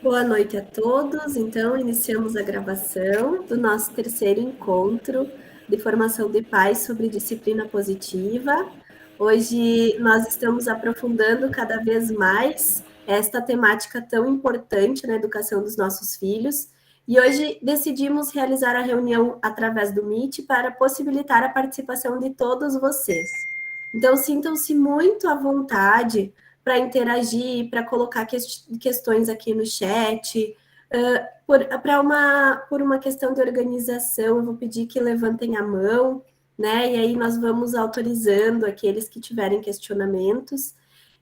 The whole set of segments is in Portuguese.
Boa noite a todos. Então, iniciamos a gravação do nosso terceiro encontro de formação de pais sobre disciplina positiva. Hoje nós estamos aprofundando cada vez mais esta temática tão importante na educação dos nossos filhos. E hoje decidimos realizar a reunião através do Meet para possibilitar a participação de todos vocês. Então, sintam-se muito à vontade para interagir, para colocar questões aqui no chat. Por uma questão de organização, eu vou pedir que levantem a mão, né? E aí nós vamos autorizando aqueles que tiverem questionamentos.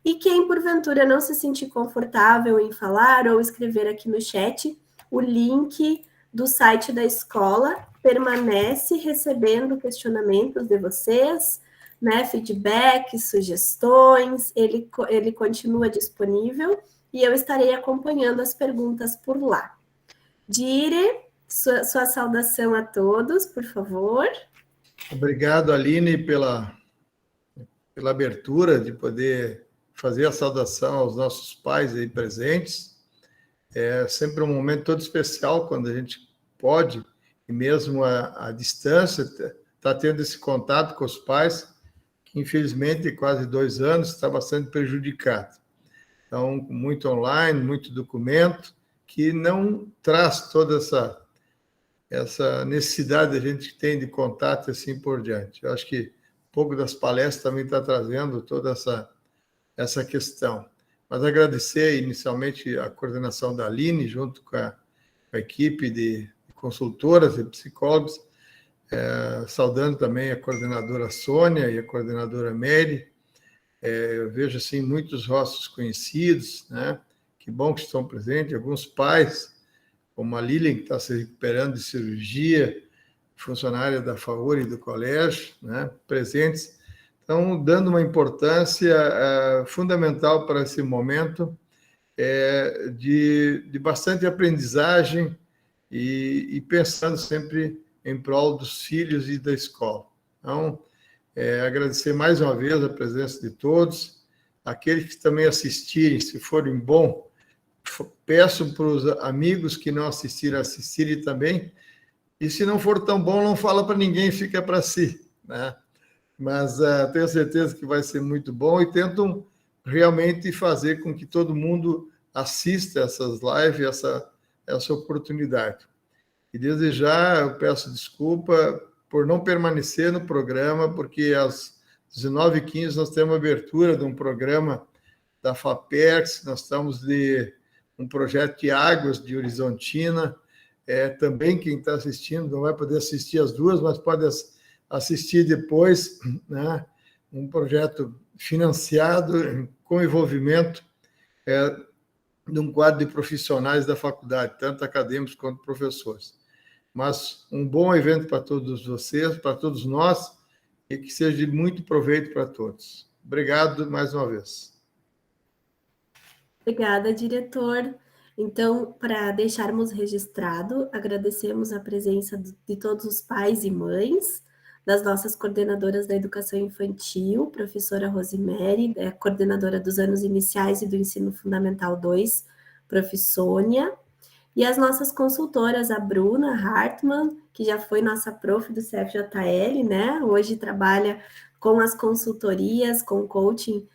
E quem, porventura, não se sentir confortável em falar ou escrever aqui no chat, o link do site da escola permanece recebendo questionamentos de vocês, né, feedback, sugestões, ele continua disponível e eu estarei acompanhando as perguntas por lá. Dire, sua saudação a todos, por favor. Obrigado, Aline, pela abertura de poder fazer a saudação aos nossos pais aí presentes. É sempre um momento todo especial quando a gente pode, e mesmo à distância, está tendo esse contato com os pais, que infelizmente, quase 2 anos, está bastante prejudicado. Então, muito online, muito documento, que não traz toda essa necessidade que a gente tem de contato e assim por diante. Eu acho que um pouco das palestras também está trazendo toda essa questão. Mas agradecer inicialmente a coordenação da Aline, junto com a equipe de consultoras e psicólogos, saudando também a coordenadora Sônia e a coordenadora Mary. Eu vejo assim muitos rostos conhecidos, né? Que bom que estão presentes, alguns pais, como a Lilian, que está se recuperando de cirurgia, funcionária da FAURE e do colégio, né? Presentes. Então, dando uma importância fundamental para esse momento de bastante aprendizagem e pensando sempre em prol dos filhos e da escola. Então, agradecer mais uma vez a presença de todos, aqueles que também assistirem, se forem bom, peço para os amigos que não assistiram, assistirem também, e se não for tão bom, não fala para ninguém, fica para si, né? Mas tenho certeza que vai ser muito bom e tentam realmente fazer com que todo mundo assista essas lives, essa oportunidade. E desde já eu peço desculpa por não permanecer no programa, porque às 19h15 nós temos a abertura de um programa da FAPERX, nós estamos de um projeto de águas de Horizontina, também quem está assistindo não vai poder assistir as duas, mas pode assistir depois, né? Um projeto financiado com envolvimento de um quadro de profissionais da faculdade, tanto acadêmicos quanto professores. Mas um bom evento para todos vocês, para todos nós, e que seja de muito proveito para todos. Obrigado mais uma vez. Obrigada, diretor. Então, para deixarmos registrado, agradecemos a presença de todos os pais e mães, das nossas coordenadoras da educação infantil, professora Rosemary, coordenadora dos anos iniciais e do ensino fundamental 2, professônia, e as nossas consultoras, a Bruna Hartmann, que já foi nossa prof do CFJL, né? Hoje trabalha com as consultorias, com coaching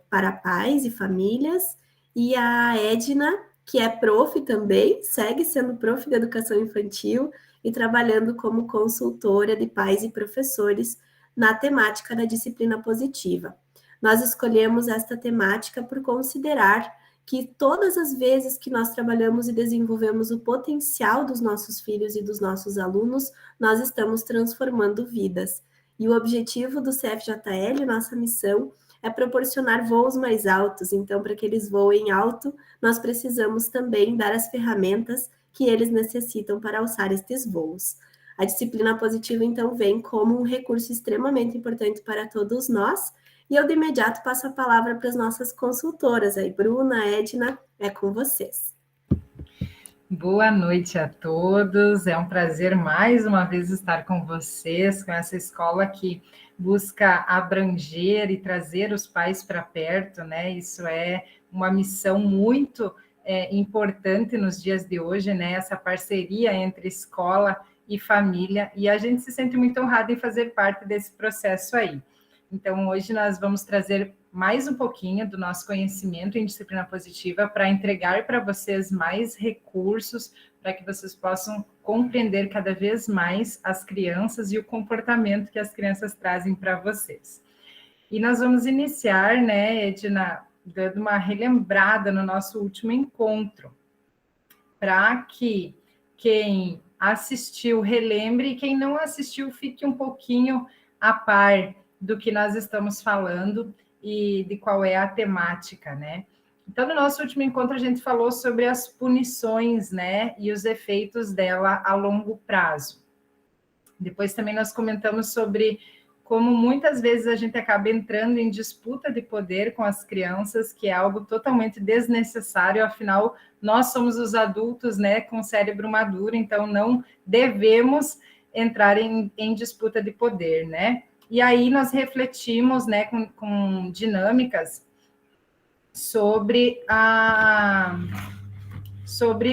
para pais e famílias, e a Edna, que é prof também, segue sendo prof de educação infantil e trabalhando como consultora de pais e professores na temática da disciplina positiva. Nós escolhemos esta temática por considerar que todas as vezes que nós trabalhamos e desenvolvemos o potencial dos nossos filhos e dos nossos alunos, nós estamos transformando vidas. E o objetivo do CFJL, nossa missão, é proporcionar voos mais altos. Então, para que eles voem alto, nós precisamos também dar as ferramentas que eles necessitam para alçar estes voos. A disciplina positiva, então, vem como um recurso extremamente importante para todos nós. E eu, de imediato, passo a palavra para as nossas consultoras. Aí, Bruna, Edna, é com vocês. Boa noite a todos, é um prazer mais uma vez estar com vocês, com essa escola que busca abranger e trazer os pais para perto, né? Isso é uma missão muito importante nos dias de hoje, né? Essa parceria entre escola e família, e a gente se sente muito honrado em fazer parte desse processo aí. Então, hoje nós vamos trazer mais um pouquinho do nosso conhecimento em disciplina positiva para entregar para vocês mais recursos, para que vocês possam compreender cada vez mais as crianças e o comportamento que as crianças trazem para vocês. E nós vamos iniciar, né, Edna, dando uma relembrada no nosso último encontro, para que quem assistiu relembre e quem não assistiu fique um pouquinho a par do que nós estamos falando e de qual é a temática, né? Então, no nosso último encontro, a gente falou sobre as punições, né, e os efeitos dela a longo prazo. Depois também nós comentamos sobre como muitas vezes a gente acaba entrando em disputa de poder com as crianças, que é algo totalmente desnecessário, afinal, nós somos os adultos, né, com cérebro maduro, então não devemos entrar em disputa de poder, né? E aí nós refletimos, né, com dinâmicas sobre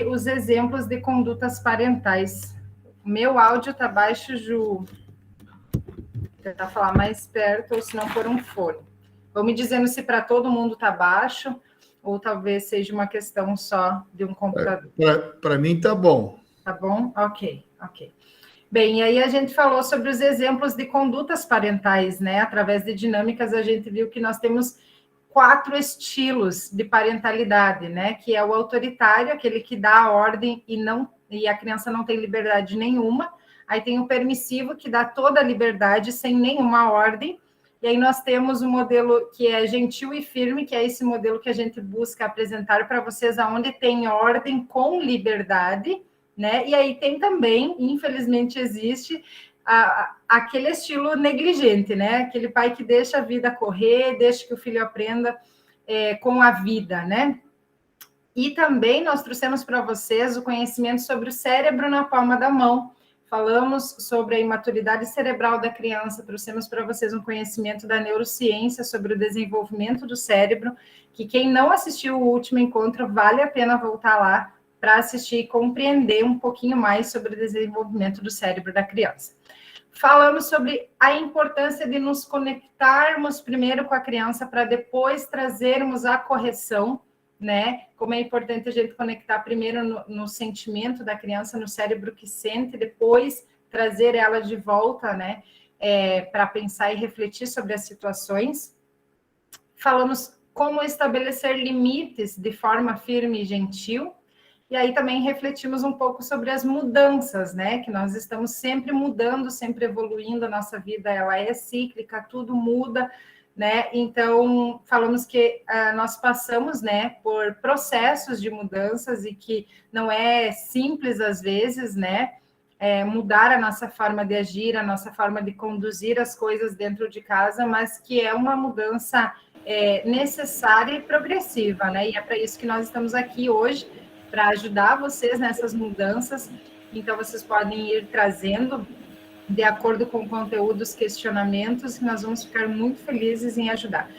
os exemplos de condutas parentais. Meu áudio está baixo, Ju. Vou tentar falar mais perto, ou se não for um fone. Vão me dizendo se para todo mundo está baixo, ou talvez seja uma questão só de um computador. Para mim está bom. Tá bom? Ok. Bem, e aí a gente falou sobre os exemplos de condutas parentais, né? Através de dinâmicas, a gente viu que nós temos 4 estilos de parentalidade, né? Que é o autoritário, aquele que dá a ordem e a criança não tem liberdade nenhuma. Aí tem o permissivo, que dá toda a liberdade sem nenhuma ordem. E aí nós temos um modelo que é gentil e firme, que é esse modelo que a gente busca apresentar para vocês, aonde tem ordem com liberdade, né? E aí tem também, infelizmente existe, aquele estilo negligente, né? Aquele pai que deixa a vida correr, deixa que o filho aprenda com a vida, né? E também nós trouxemos para vocês o conhecimento sobre o cérebro na palma da mão. Falamos sobre a imaturidade cerebral da criança, trouxemos para vocês um conhecimento da neurociência sobre o desenvolvimento do cérebro, que quem não assistiu o último encontro, vale a pena voltar lá para assistir e compreender um pouquinho mais sobre o desenvolvimento do cérebro da criança. Falamos sobre a importância de nos conectarmos primeiro com a criança para depois trazermos a correção, né? Como é importante a gente conectar primeiro no sentimento da criança, no cérebro que sente, depois trazer ela de volta, né? Para pensar e refletir sobre as situações. Falamos como estabelecer limites de forma firme e gentil. E aí também refletimos um pouco sobre as mudanças, né? Que nós estamos sempre mudando, sempre evoluindo, a nossa vida ela é cíclica, tudo muda, né? Então, falamos que nós passamos, né, por processos de mudanças e que não é simples às vezes, né? Mudar a nossa forma de agir, a nossa forma de conduzir as coisas dentro de casa, mas que é uma mudança necessária e progressiva, né? E é para isso que nós estamos aqui hoje, para ajudar vocês nessas mudanças. Então, vocês podem ir trazendo, de acordo com o conteúdo, os questionamentos, e nós vamos ficar muito felizes em ajudar.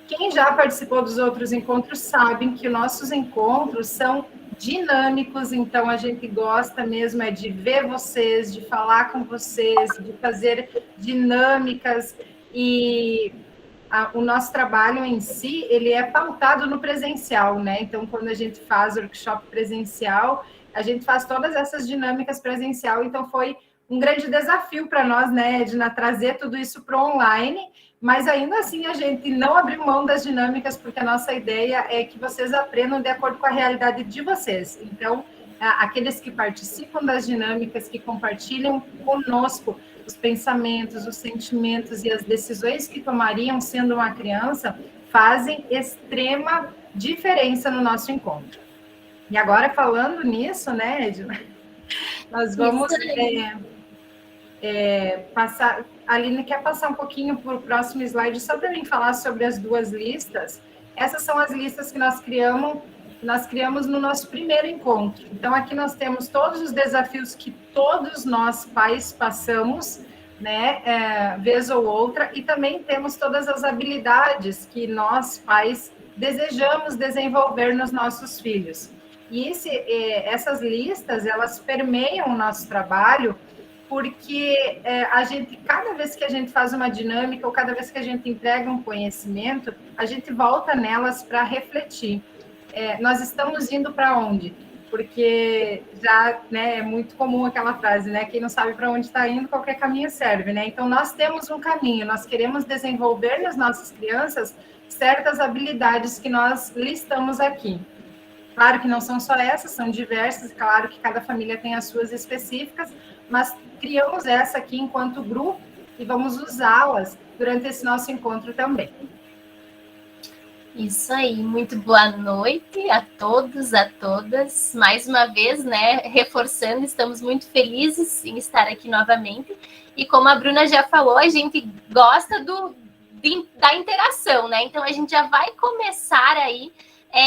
Quem já participou dos outros encontros sabem que os nossos encontros são dinâmicos, então a gente gosta mesmo de ver vocês, de falar com vocês, de fazer dinâmicas, e o nosso trabalho em si, ele é pautado no presencial, né? Então, quando a gente faz workshop presencial, a gente faz todas essas dinâmicas presencial, então foi um grande desafio para nós, né, Edna, trazer tudo isso para o online, mas ainda assim a gente não abriu mão das dinâmicas, porque a nossa ideia é que vocês aprendam de acordo com a realidade de vocês. Então, aqueles que participam das dinâmicas, que compartilham conosco os pensamentos, os sentimentos e as decisões que tomariam sendo uma criança, fazem extrema diferença no nosso encontro. E agora, falando nisso, né, Edna, nós vamos passar... A Aline quer passar um pouquinho para o próximo slide, só para mim falar sobre as 2 listas. Essas são as listas que nós criamos no nosso primeiro encontro. Então, aqui nós temos todos os desafios que todos nós pais passamos, né, vez ou outra, e também temos todas as habilidades que nós pais desejamos desenvolver nos nossos filhos. E essas listas, elas permeiam o nosso trabalho, porque a gente, cada vez que a gente faz uma dinâmica, ou cada vez que a gente entrega um conhecimento, a gente volta nelas para refletir. Nós estamos indo para onde? Porque já, né, é muito comum aquela frase, né? Quem não sabe para onde está indo, qualquer caminho serve, né? Então, nós temos um caminho, nós queremos desenvolver nas nossas crianças certas habilidades que nós listamos aqui. Claro que não são só essas, são diversas, claro que cada família tem as suas específicas, mas criamos essa aqui enquanto grupo e vamos usá-las durante esse nosso encontro também. Isso aí, muito boa noite a todos, a todas. Mais uma vez, né, reforçando, estamos muito felizes em estar aqui novamente. E como a Bruna já falou, a gente gosta da interação, né? Então a gente já vai começar aí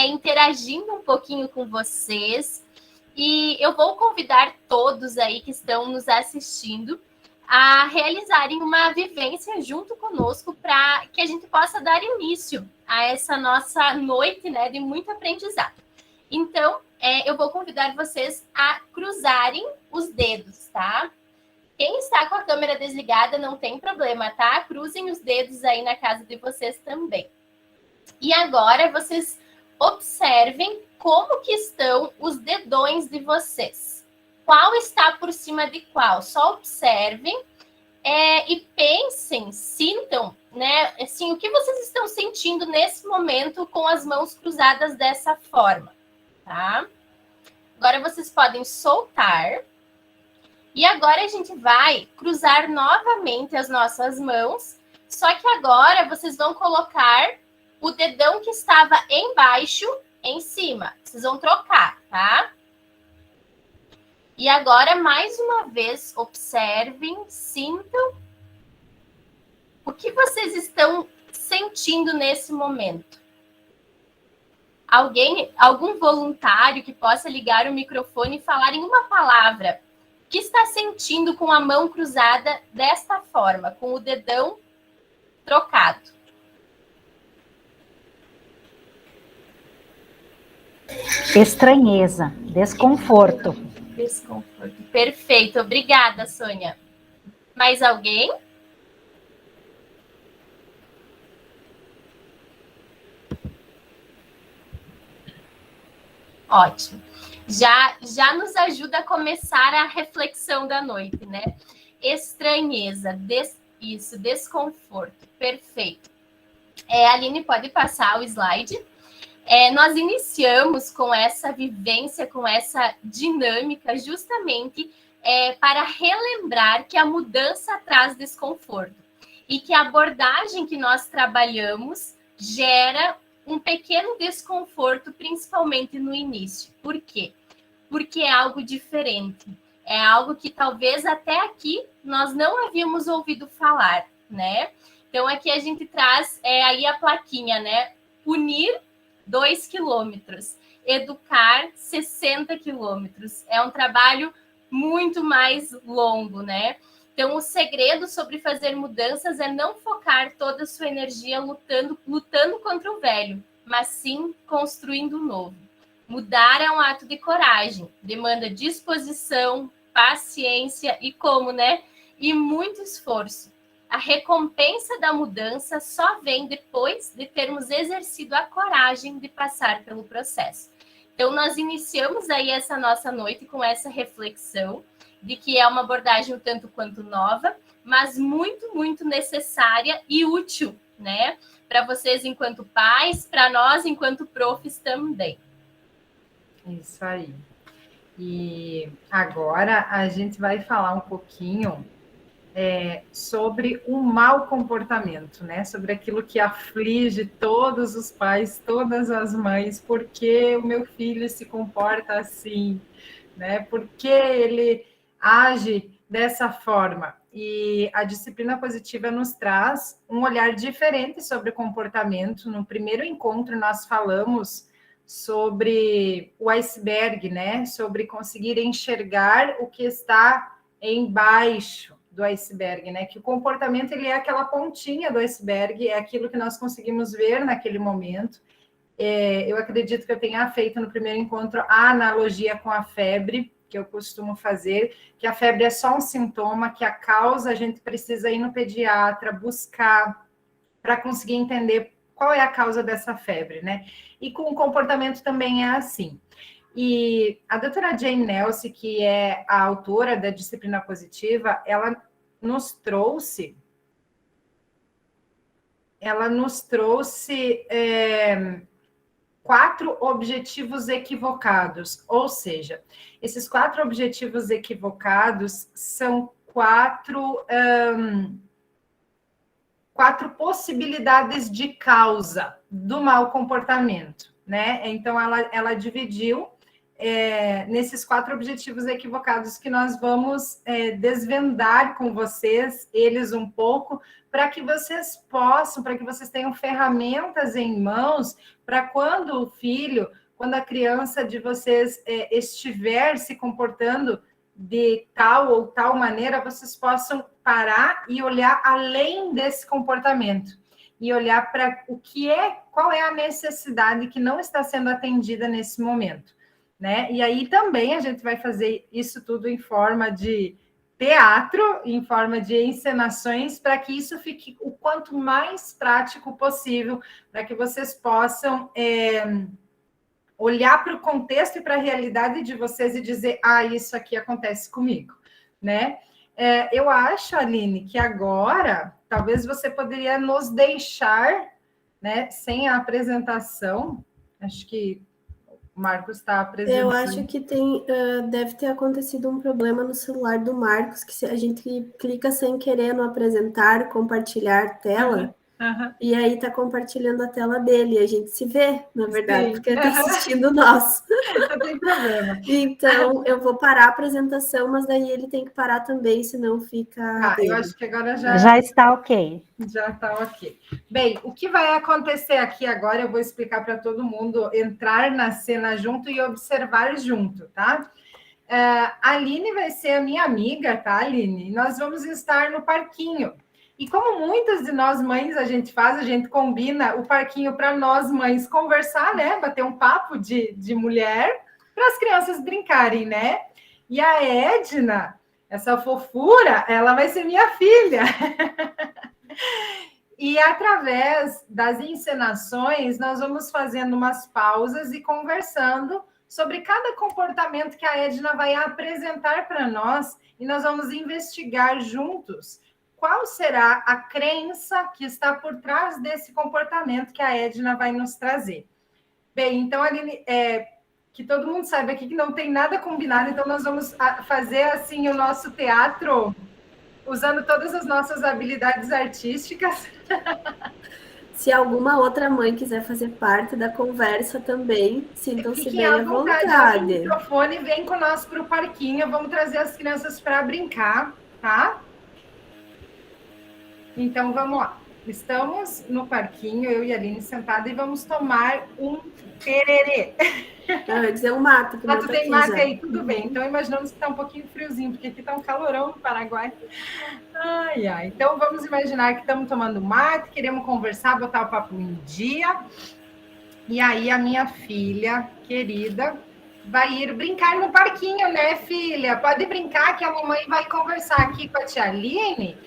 interagindo um pouquinho com vocês. E eu vou convidar todos aí que estão nos assistindo a realizarem uma vivência junto conosco para que a gente possa dar início a essa nossa noite, né, de muito aprendizado. Então, eu vou convidar vocês a cruzarem os dedos, tá? Quem está com a câmera desligada não tem problema, tá? Cruzem os dedos aí na casa de vocês também. E agora vocês observem como que estão os dedões de vocês. Qual está por cima de qual? Só observem e pensem, sintam, né? Assim, o que vocês estão sentindo nesse momento com as mãos cruzadas dessa forma, tá? Agora vocês podem soltar. E agora a gente vai cruzar novamente as nossas mãos, só que agora vocês vão colocar o dedão que estava embaixo em cima. Vocês vão trocar, tá? E agora, mais uma vez, observem, sintam o que vocês estão sentindo nesse momento. Algum voluntário que possa ligar o microfone e falar em uma palavra. O que está sentindo com a mão cruzada desta forma, com o dedão trocado? Estranheza, desconforto. Desconforto. Perfeito. Obrigada, Sônia. Mais alguém? Ótimo. Já nos ajuda a começar a reflexão da noite, né? Estranheza, desconforto. Perfeito. Aline, pode passar o slide. Nós iniciamos com essa vivência, com essa dinâmica, justamente para relembrar que a mudança traz desconforto e que a abordagem que nós trabalhamos gera um pequeno desconforto, principalmente no início. Por quê? Porque é algo diferente, é algo que talvez até aqui nós não havíamos ouvido falar, né? Então, aqui a gente traz aí a plaquinha, né? Unir 2 quilômetros, educar 60 quilômetros. É um trabalho muito mais longo, né? Então, o segredo sobre fazer mudanças é não focar toda a sua energia lutando contra o velho, mas sim construindo o novo. Mudar é um ato de coragem, demanda disposição, paciência e e muito esforço. A recompensa da mudança só vem depois de termos exercido a coragem de passar pelo processo. Então, nós iniciamos aí essa nossa noite com essa reflexão de que é uma abordagem um tanto quanto nova, mas muito, muito necessária e útil, né? Para vocês enquanto pais, para nós enquanto profs também. Isso aí. E agora a gente vai falar um pouquinho sobre o mau comportamento, né? Sobre aquilo que aflige todos os pais, todas as mães. Por que o meu filho se comporta assim, né? Por que ele age dessa forma? E a disciplina positiva nos traz um olhar diferente sobre comportamento. No primeiro encontro, nós falamos sobre o iceberg, né? Sobre conseguir enxergar o que está embaixo do iceberg, né? Que o comportamento ele é aquela pontinha do iceberg, é aquilo que nós conseguimos ver naquele momento. Eu acredito que eu tenha feito no primeiro encontro a analogia com a febre, que eu costumo fazer, que a febre é só um sintoma, que a causa a gente precisa ir no pediatra, buscar, para conseguir entender qual é a causa dessa febre, né? E com o comportamento também é assim. E a doutora Jane Nelson, que é a autora da disciplina positiva, ela nos trouxe 4 objetivos equivocados, ou seja, esses 4 objetivos equivocados são 4 possibilidades de causa do mau comportamento, né? Então, ela dividiu nesses 4 objetivos equivocados que nós vamos desvendar com vocês, eles um pouco, para que vocês tenham ferramentas em mãos, para quando a criança de vocês estiver se comportando de tal ou tal maneira, vocês possam parar e olhar além desse comportamento e olhar para qual é a necessidade que não está sendo atendida nesse momento, né? E aí também a gente vai fazer isso tudo em forma de teatro, em forma de encenações, para que isso fique o quanto mais prático possível, para que vocês possam olhar para o contexto e para a realidade de vocês e dizer, isso aqui acontece comigo, né? Eu acho, Aline, que agora, talvez você poderia nos deixar, né, sem a apresentação, acho que o Marcos está apresentando. Eu acho que deve ter acontecido um problema no celular do Marcos, que a gente clica sem querer no apresentar, compartilhar tela, e aí tá compartilhando a tela dele, e a gente se vê, na verdade, porque ele tá assistindo nós. Não tem problema. Então, eu vou parar a apresentação, mas daí ele tem que parar também, senão fica... Eu acho que agora já está ok. Já está ok. Bem, o que vai acontecer aqui agora, eu vou explicar para todo mundo entrar na cena junto e observar junto, tá? A Aline vai ser a minha amiga, tá, Aline? Nós vamos estar no parquinho. E como muitas de nós mães a gente combina o parquinho para nós mães conversar, né? Bater um papo de mulher para as crianças brincarem, né? E a Edna, essa fofura, ela vai ser minha filha. E através das encenações, nós vamos fazendo umas pausas e conversando sobre cada comportamento que a Edna vai apresentar para nós, e nós vamos investigar juntos qual será a crença que está por trás desse comportamento que a Edna vai nos trazer. Bem, então, Aline, que todo mundo saiba aqui que não tem nada combinado, então nós vamos fazer assim o nosso teatro usando todas as nossas habilidades artísticas. Se alguma outra mãe quiser fazer parte da conversa também, sintam-se bem à vontade. O microfone vem conosco para o parquinho, vamos trazer as crianças para brincar, tá? Então, vamos lá. Estamos no parquinho, eu e a Aline sentada, e vamos tomar um tererê. Eu ia dizer um mate. Que tu tem mate aí, tudo bem. Então, imaginamos que está um pouquinho friozinho, porque aqui está um calorão no Paraguai. Então, vamos imaginar que estamos tomando mate, queremos conversar, botar o papo em dia. E aí, a minha filha querida vai ir brincar no parquinho, né, filha? Pode brincar que a mamãe vai conversar aqui com a tia Aline.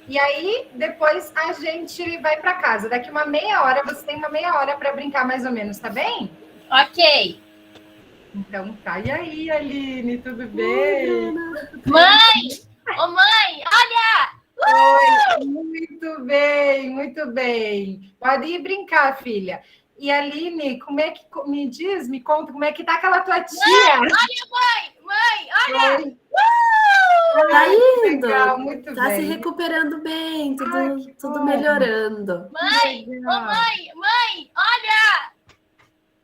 E aí, depois a gente vai para casa. Daqui uma meia hora, você tem uma meia hora para brincar mais ou menos, tá bem? Ok. Então tá. E aí, Aline, tudo bem? Mãe! Ô, mãe, olha! Oi, muito bem, muito bem. Pode ir brincar, filha. E Aline, como é que... Me conta, como é que tá aquela tua tia? Mãe, olha, mãe, olha! Oi. Tá indo, legal, muito tá bem. se recuperando bem, tudo melhorando. Mãe, mãe, olha!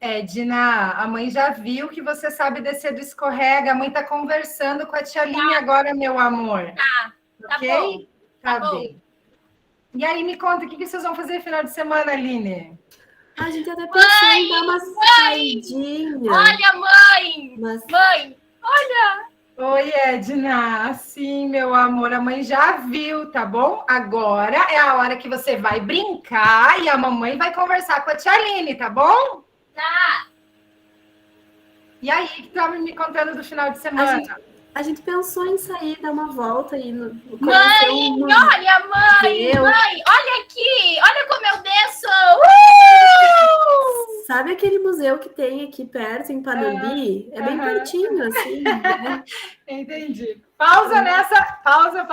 Edna, a mãe já viu que você sabe descer do escorrega. A mãe tá conversando com a tia Aline agora, meu amor. Tá ok? bom. Tá bom. bem. E aí, me conta, o que vocês vão fazer no final de semana, Aline? A gente até pensou em dar uma saidinha. Olha, mãe! Mas... Mãe, olha! Oi, Edna. Sim, meu amor, a mãe já viu, tá bom? Agora é a hora que você vai brincar e a mamãe vai conversar com a tia Aline, tá bom? Tá. E aí, que tá me contando do final de semana? A gente pensou em sair, dar uma volta aí no Mãe, olha, mãe, olha aqui, olha como eu desço. Sabe aquele museu que tem aqui perto, em Panambi? É bem pertinho, assim. Né? Entendi. Pausa nessa, pausa,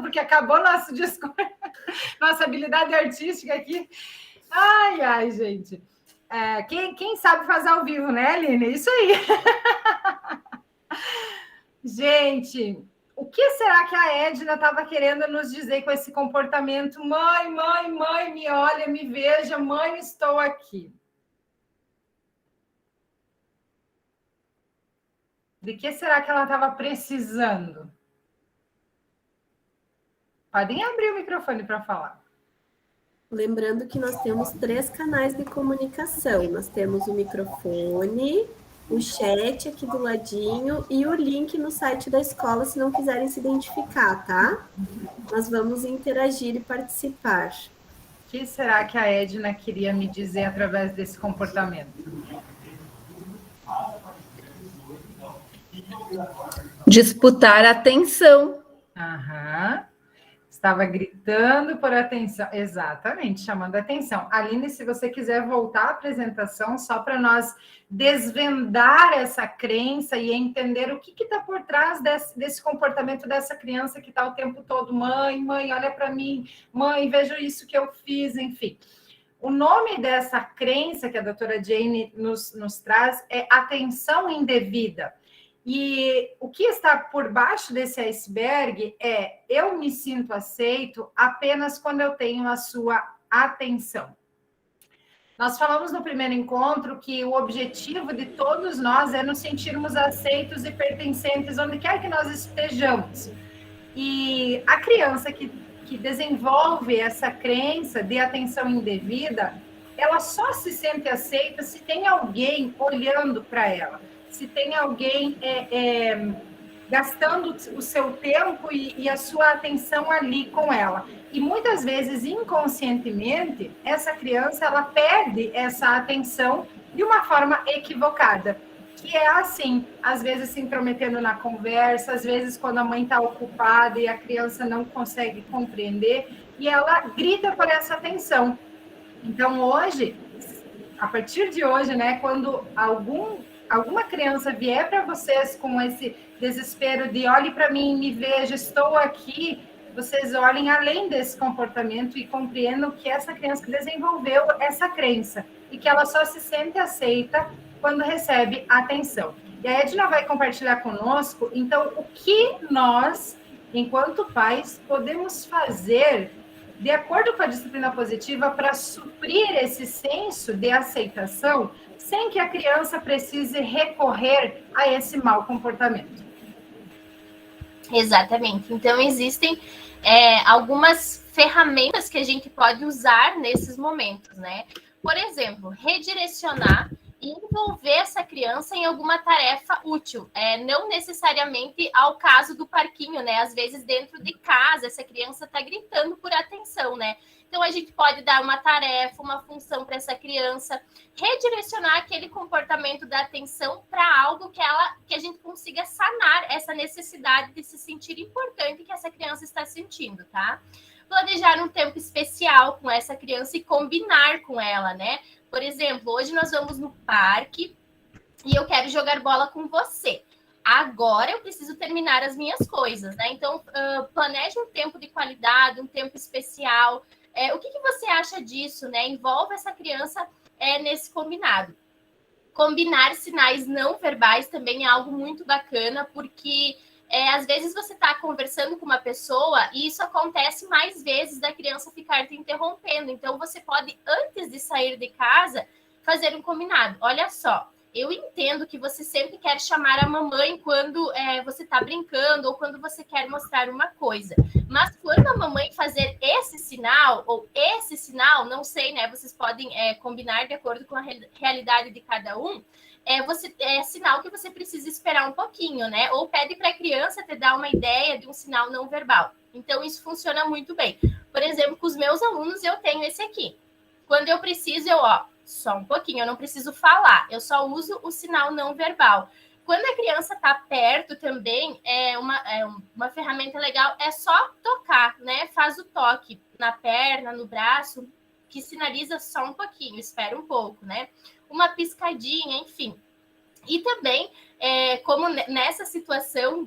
porque acabou nosso discurso, nossa habilidade artística aqui. Ai, gente. Quem sabe fazer ao vivo, né, Aline? Isso aí. Gente, o que será que a Edna estava querendo nos dizer com esse comportamento? Mãe, me olha, me veja, mãe, estou aqui. De que será que ela estava precisando? Podem abrir o microfone para falar. Lembrando que nós temos 3 canais de comunicação. Nós temos o microfone, o chat aqui do ladinho e o link no site da escola, se não quiserem se identificar, tá? Nós vamos interagir e participar. O que será que a Edna queria me dizer através desse comportamento? Disputar a atenção. Estava gritando por atenção. Exatamente, chamando a atenção. Aline, se você quiser voltar à apresentação, só para nós desvendar essa crença e entender o que está por trás desse comportamento dessa criança que está o tempo todo, mãe, olha para mim, mãe, veja isso que eu fiz, enfim. O nome dessa crença que a doutora Jane nos traz é atenção indevida. E o que está por baixo desse iceberg é: eu me sinto aceito apenas quando eu tenho a sua atenção. Nós falamos no primeiro encontro que o objetivo de todos nós é nos sentirmos aceitos e pertencentes onde quer que nós estejamos. E a criança que desenvolve essa crença de atenção indevida, ela só se sente aceita se tem alguém olhando para ela. Se tem alguém gastando o seu tempo e a sua atenção ali com ela. E muitas vezes, inconscientemente, essa criança ela perde essa atenção de uma forma equivocada. Que é assim, às vezes se intrometendo na conversa, às vezes quando a mãe está ocupada e a criança não consegue compreender, e ela grita por essa atenção. Então, hoje, a partir de hoje, né, quando alguma criança vier para vocês com esse desespero de olhe para mim, me veja, estou aqui, vocês olhem além desse comportamento e compreendam que essa criança desenvolveu essa crença e que ela só se sente aceita quando recebe atenção. E a Edna vai compartilhar conosco, então, o que nós, enquanto pais, podemos fazer de acordo com a disciplina positiva para suprir esse senso de aceitação sem que a criança precise recorrer a esse mau comportamento. Exatamente. Então, existem algumas ferramentas que a gente pode usar nesses momentos, né? Por exemplo, redirecionar e envolver essa criança em alguma tarefa útil. Não necessariamente ao caso do parquinho, né? Às vezes, dentro de casa, essa criança está gritando por atenção, né? Então, a gente pode dar uma tarefa, uma função para essa criança, redirecionar aquele comportamento da atenção para algo que a gente consiga sanar essa necessidade de se sentir importante que essa criança está sentindo, tá? Planejar um tempo especial com essa criança e combinar com ela, né? Por exemplo, hoje nós vamos no parque e eu quero jogar bola com você. Agora eu preciso terminar as minhas coisas, né? Então, planeje um tempo de qualidade, um tempo especial. O que você acha disso, né? Envolve essa criança nesse combinado. Combinar sinais não verbais também é algo muito bacana, porque às vezes você está conversando com uma pessoa e isso acontece mais vezes da criança ficar te interrompendo. Então, você pode, antes de sair de casa, fazer um combinado. Olha só, eu entendo que você sempre quer chamar a mamãe quando você está brincando ou quando você quer mostrar uma coisa. Mas quando a mamãe fazer esse sinal ou esse sinal, não sei, né? Vocês podem combinar de acordo com a realidade de cada um. É sinal que você precisa esperar um pouquinho, né? Ou pede para a criança te dar uma ideia de um sinal não verbal. Então, isso funciona muito bem. Por exemplo, com os meus alunos, eu tenho esse aqui. Quando eu preciso, eu Só um pouquinho, eu não preciso falar, eu só uso o sinal não verbal. Quando a criança está perto também, uma ferramenta legal é só tocar, né? Faz o toque na perna, no braço, que sinaliza só um pouquinho, espera um pouco, né? Uma piscadinha, enfim. E também, como nessa situação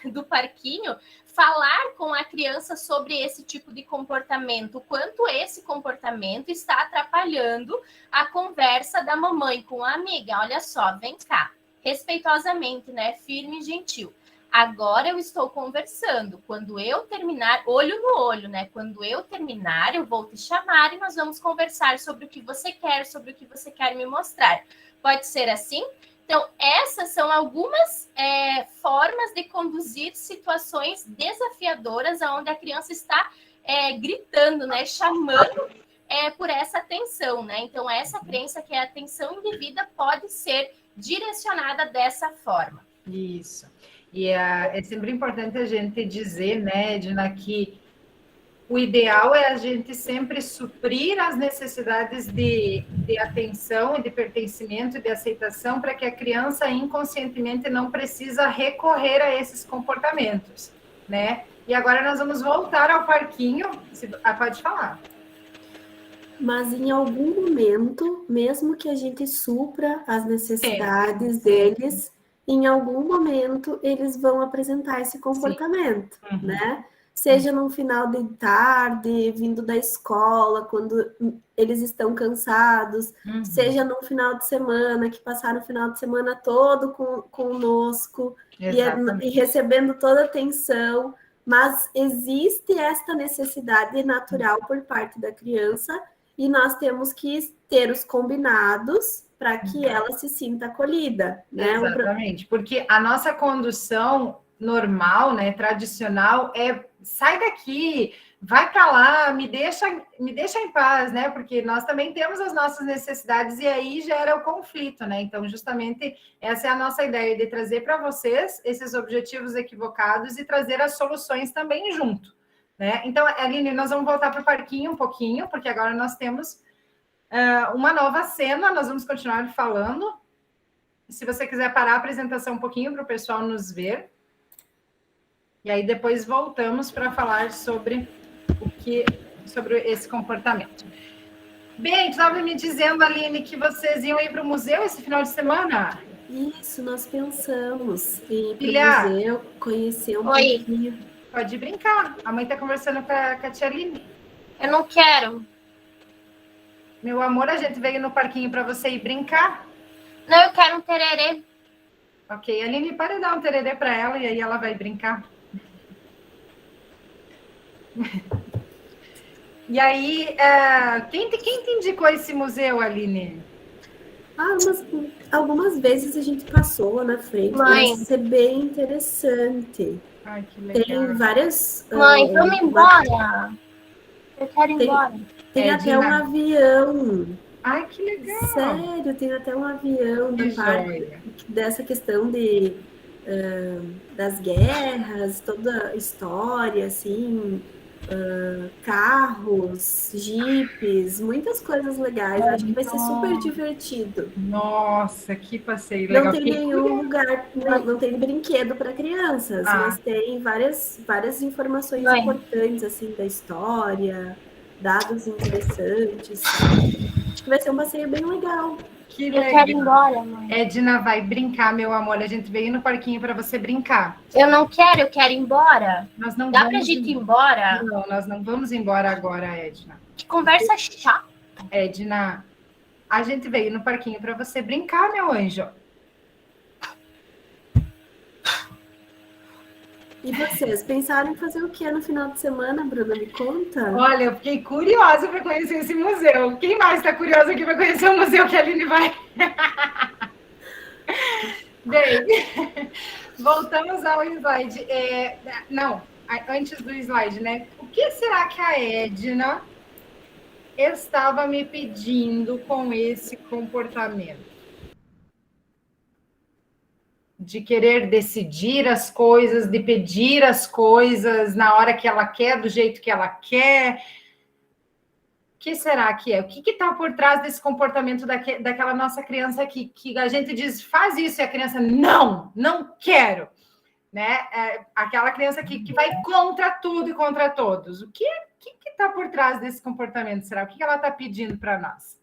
do parquinho, falar com a criança sobre esse tipo de comportamento, o quanto esse comportamento está atrapalhando a conversa da mamãe com a amiga. Olha só, vem cá, respeitosamente, né? Firme e gentil. Agora eu estou conversando. Quando eu terminar, olho no olho, né? Quando eu terminar, eu vou te chamar e nós vamos conversar sobre o que você quer, sobre o que você quer me mostrar. Pode ser assim? Então, essas são algumas formas de conduzir situações desafiadoras onde a criança está gritando, né? Chamando por essa atenção, né? Então, essa crença que é a atenção indevida pode ser direcionada dessa forma. Isso. E é sempre importante a gente dizer, né, Edna, que o ideal é a gente sempre suprir as necessidades de atenção e de pertencimento e de aceitação para que a criança inconscientemente não precisa recorrer a esses comportamentos, né? E agora nós vamos voltar ao parquinho. Pode falar. Mas em algum momento, mesmo que a gente supra as necessidades deles, em algum momento eles vão apresentar esse comportamento, né? Seja no final de tarde, vindo da escola, quando eles estão cansados, seja no final de semana, que passaram o final de semana todo conosco e recebendo toda a atenção, mas existe esta necessidade natural por parte da criança e nós temos que ter os combinados para que ela se sinta acolhida, né? Exatamente, porque a nossa condução normal, né, tradicional, sai daqui, vai para lá, me deixa em paz, né? Porque nós também temos as nossas necessidades e aí gera o conflito, né? Então, justamente essa é a nossa ideia de trazer para vocês esses objetivos equivocados e trazer as soluções também junto, né? Então, Aline, nós vamos voltar para o parquinho um pouquinho, porque agora nós temos uma nova cena, nós vamos continuar falando. Se você quiser parar a apresentação um pouquinho para o pessoal nos ver. E aí depois voltamos para falar sobre esse comportamento. Bem, tu estava me dizendo, Aline, que vocês iam ir para o museu esse final de semana? Isso, nós pensamos em ir para o museu, conhecer um pouquinho. Pode brincar. A mãe está conversando com a tia Aline. Eu não quero. Meu amor, a gente veio no parquinho para você ir brincar. Não, eu quero um tererê. Ok, Aline, para de dar um tererê para ela e aí ela vai brincar. E aí, quem te indicou esse museu, Aline? Algumas vezes a gente passou lá na frente, parece ser bem interessante. Ai, que legal. Tem várias... Mãe, vamos embora. Eu quero ir embora. Tem até um avião. Ai, que legal. Sério, tem até um avião da parte dessa questão das guerras, toda a história, assim... carros, jipes, muitas coisas legais. Acho que vai ser super divertido. Nossa, que passeio legal. Não tem nenhum lugar, não tem brinquedo para crianças, mas tem várias informações importantes assim da história, dados interessantes. Acho que vai ser um passeio bem legal. Que legal. Eu quero ir embora, mãe. Edna vai brincar, meu amor. A gente veio no parquinho para você brincar. Eu não quero, eu quero ir embora. Nós não Dá pra gente ir embora? Não, nós não vamos embora agora, Edna. Que conversa chata. Edna, a gente veio no parquinho para você brincar, meu anjo. E vocês, pensaram em fazer o que no final de semana, Bruna? Me conta. Olha, eu fiquei curiosa para conhecer esse museu. Quem mais está curioso aqui para conhecer o museu que a Aline vai? Bem, voltamos ao slide. Antes do slide, né? O que será que a Edna estava me pedindo com esse comportamento? De querer decidir as coisas, de pedir as coisas na hora que ela quer, do jeito que ela quer. que será que é? O que está por trás desse comportamento daquela nossa criança que a gente diz, faz isso, e a criança, não quero, né? Aquela criança que vai contra tudo e contra todos. O que está por trás desse comportamento? Será? O que ela está pedindo para nós?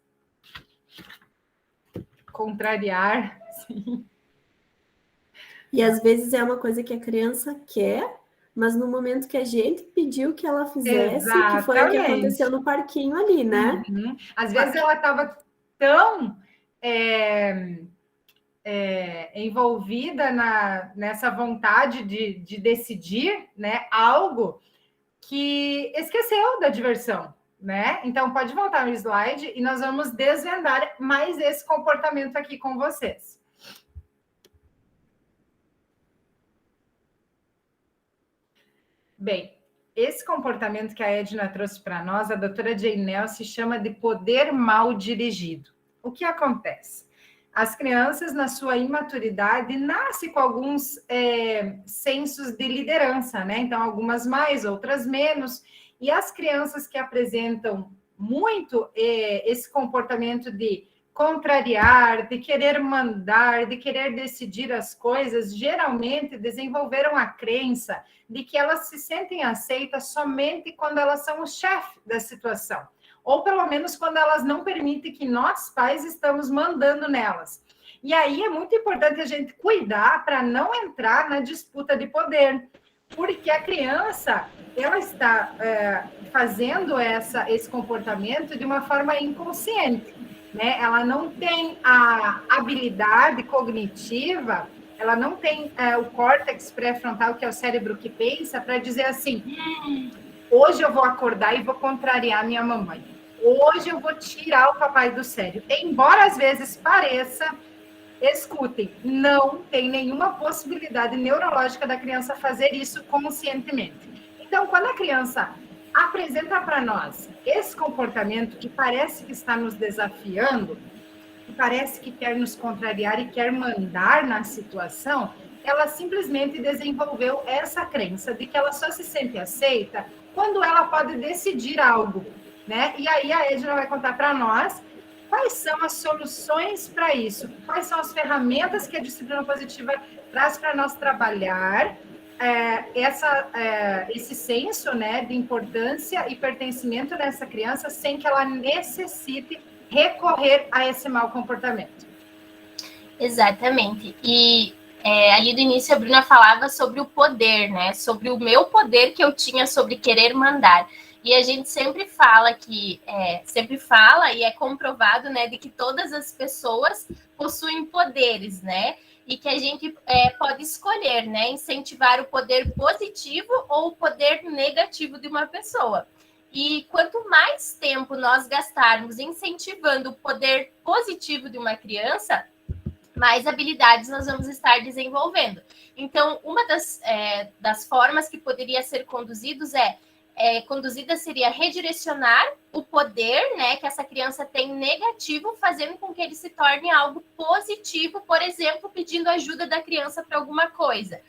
Contrariar, sim. E às vezes é uma coisa que a criança quer, mas no momento que a gente pediu que ela fizesse, que foi o que aconteceu no parquinho ali, né? Uhum. Às vezes ela estava tão envolvida nessa vontade de decidir, né, algo que esqueceu da diversão, né? Então, pode voltar no slide e nós vamos desvendar mais esse comportamento aqui com vocês. Bem, esse comportamento que a Edna trouxe para nós, a doutora Jane Nelson, chama de poder mal dirigido. O que acontece? As crianças, na sua imaturidade, nascem com alguns sensos de liderança, né? Então, algumas mais, outras menos. E as crianças que apresentam muito esse comportamento de contrariar, de querer mandar, de querer decidir as coisas, geralmente desenvolveram a crença de que elas se sentem aceitas somente quando elas são o chefe da situação. Ou pelo menos quando elas não permitem que nós, pais, estamos mandando nelas. E aí é muito importante a gente cuidar para não entrar na disputa de poder, porque a criança, ela está fazendo esse comportamento de uma forma inconsciente, né? Ela não tem a habilidade cognitiva, ela não tem o córtex pré-frontal, que é o cérebro que pensa, para dizer assim, hoje eu vou acordar e vou contrariar minha mamãe. Hoje eu vou tirar o papai do sério. Embora às vezes pareça, escutem, não tem nenhuma possibilidade neurológica da criança fazer isso conscientemente. Então, quando a criança apresenta para nós esse comportamento que parece que está nos desafiando, que parece que quer nos contrariar e quer mandar na situação, ela simplesmente desenvolveu essa crença de que ela só se sente aceita quando ela pode decidir algo, né? E aí a Edna vai contar para nós quais são as soluções para isso, quais são as ferramentas que a disciplina positiva traz para nós trabalhar esse senso, né, de importância e pertencimento dessa criança sem que ela necessite recorrer a esse mau comportamento. Exatamente. E ali do início a Bruna falava sobre o poder, né? Sobre o meu poder que eu tinha sobre querer mandar. E a gente sempre fala e é comprovado, né, de que todas as pessoas possuem poderes, né? E que a gente pode escolher, né? Incentivar o poder positivo ou o poder negativo de uma pessoa. E quanto mais tempo nós gastarmos incentivando o poder positivo de uma criança, mais habilidades nós vamos estar desenvolvendo. Então, uma das formas que poderia ser conduzida seria redirecionar o poder, né, que essa criança tem negativo, fazendo com que ele se torne algo positivo, por exemplo, pedindo ajuda da criança para alguma coisa.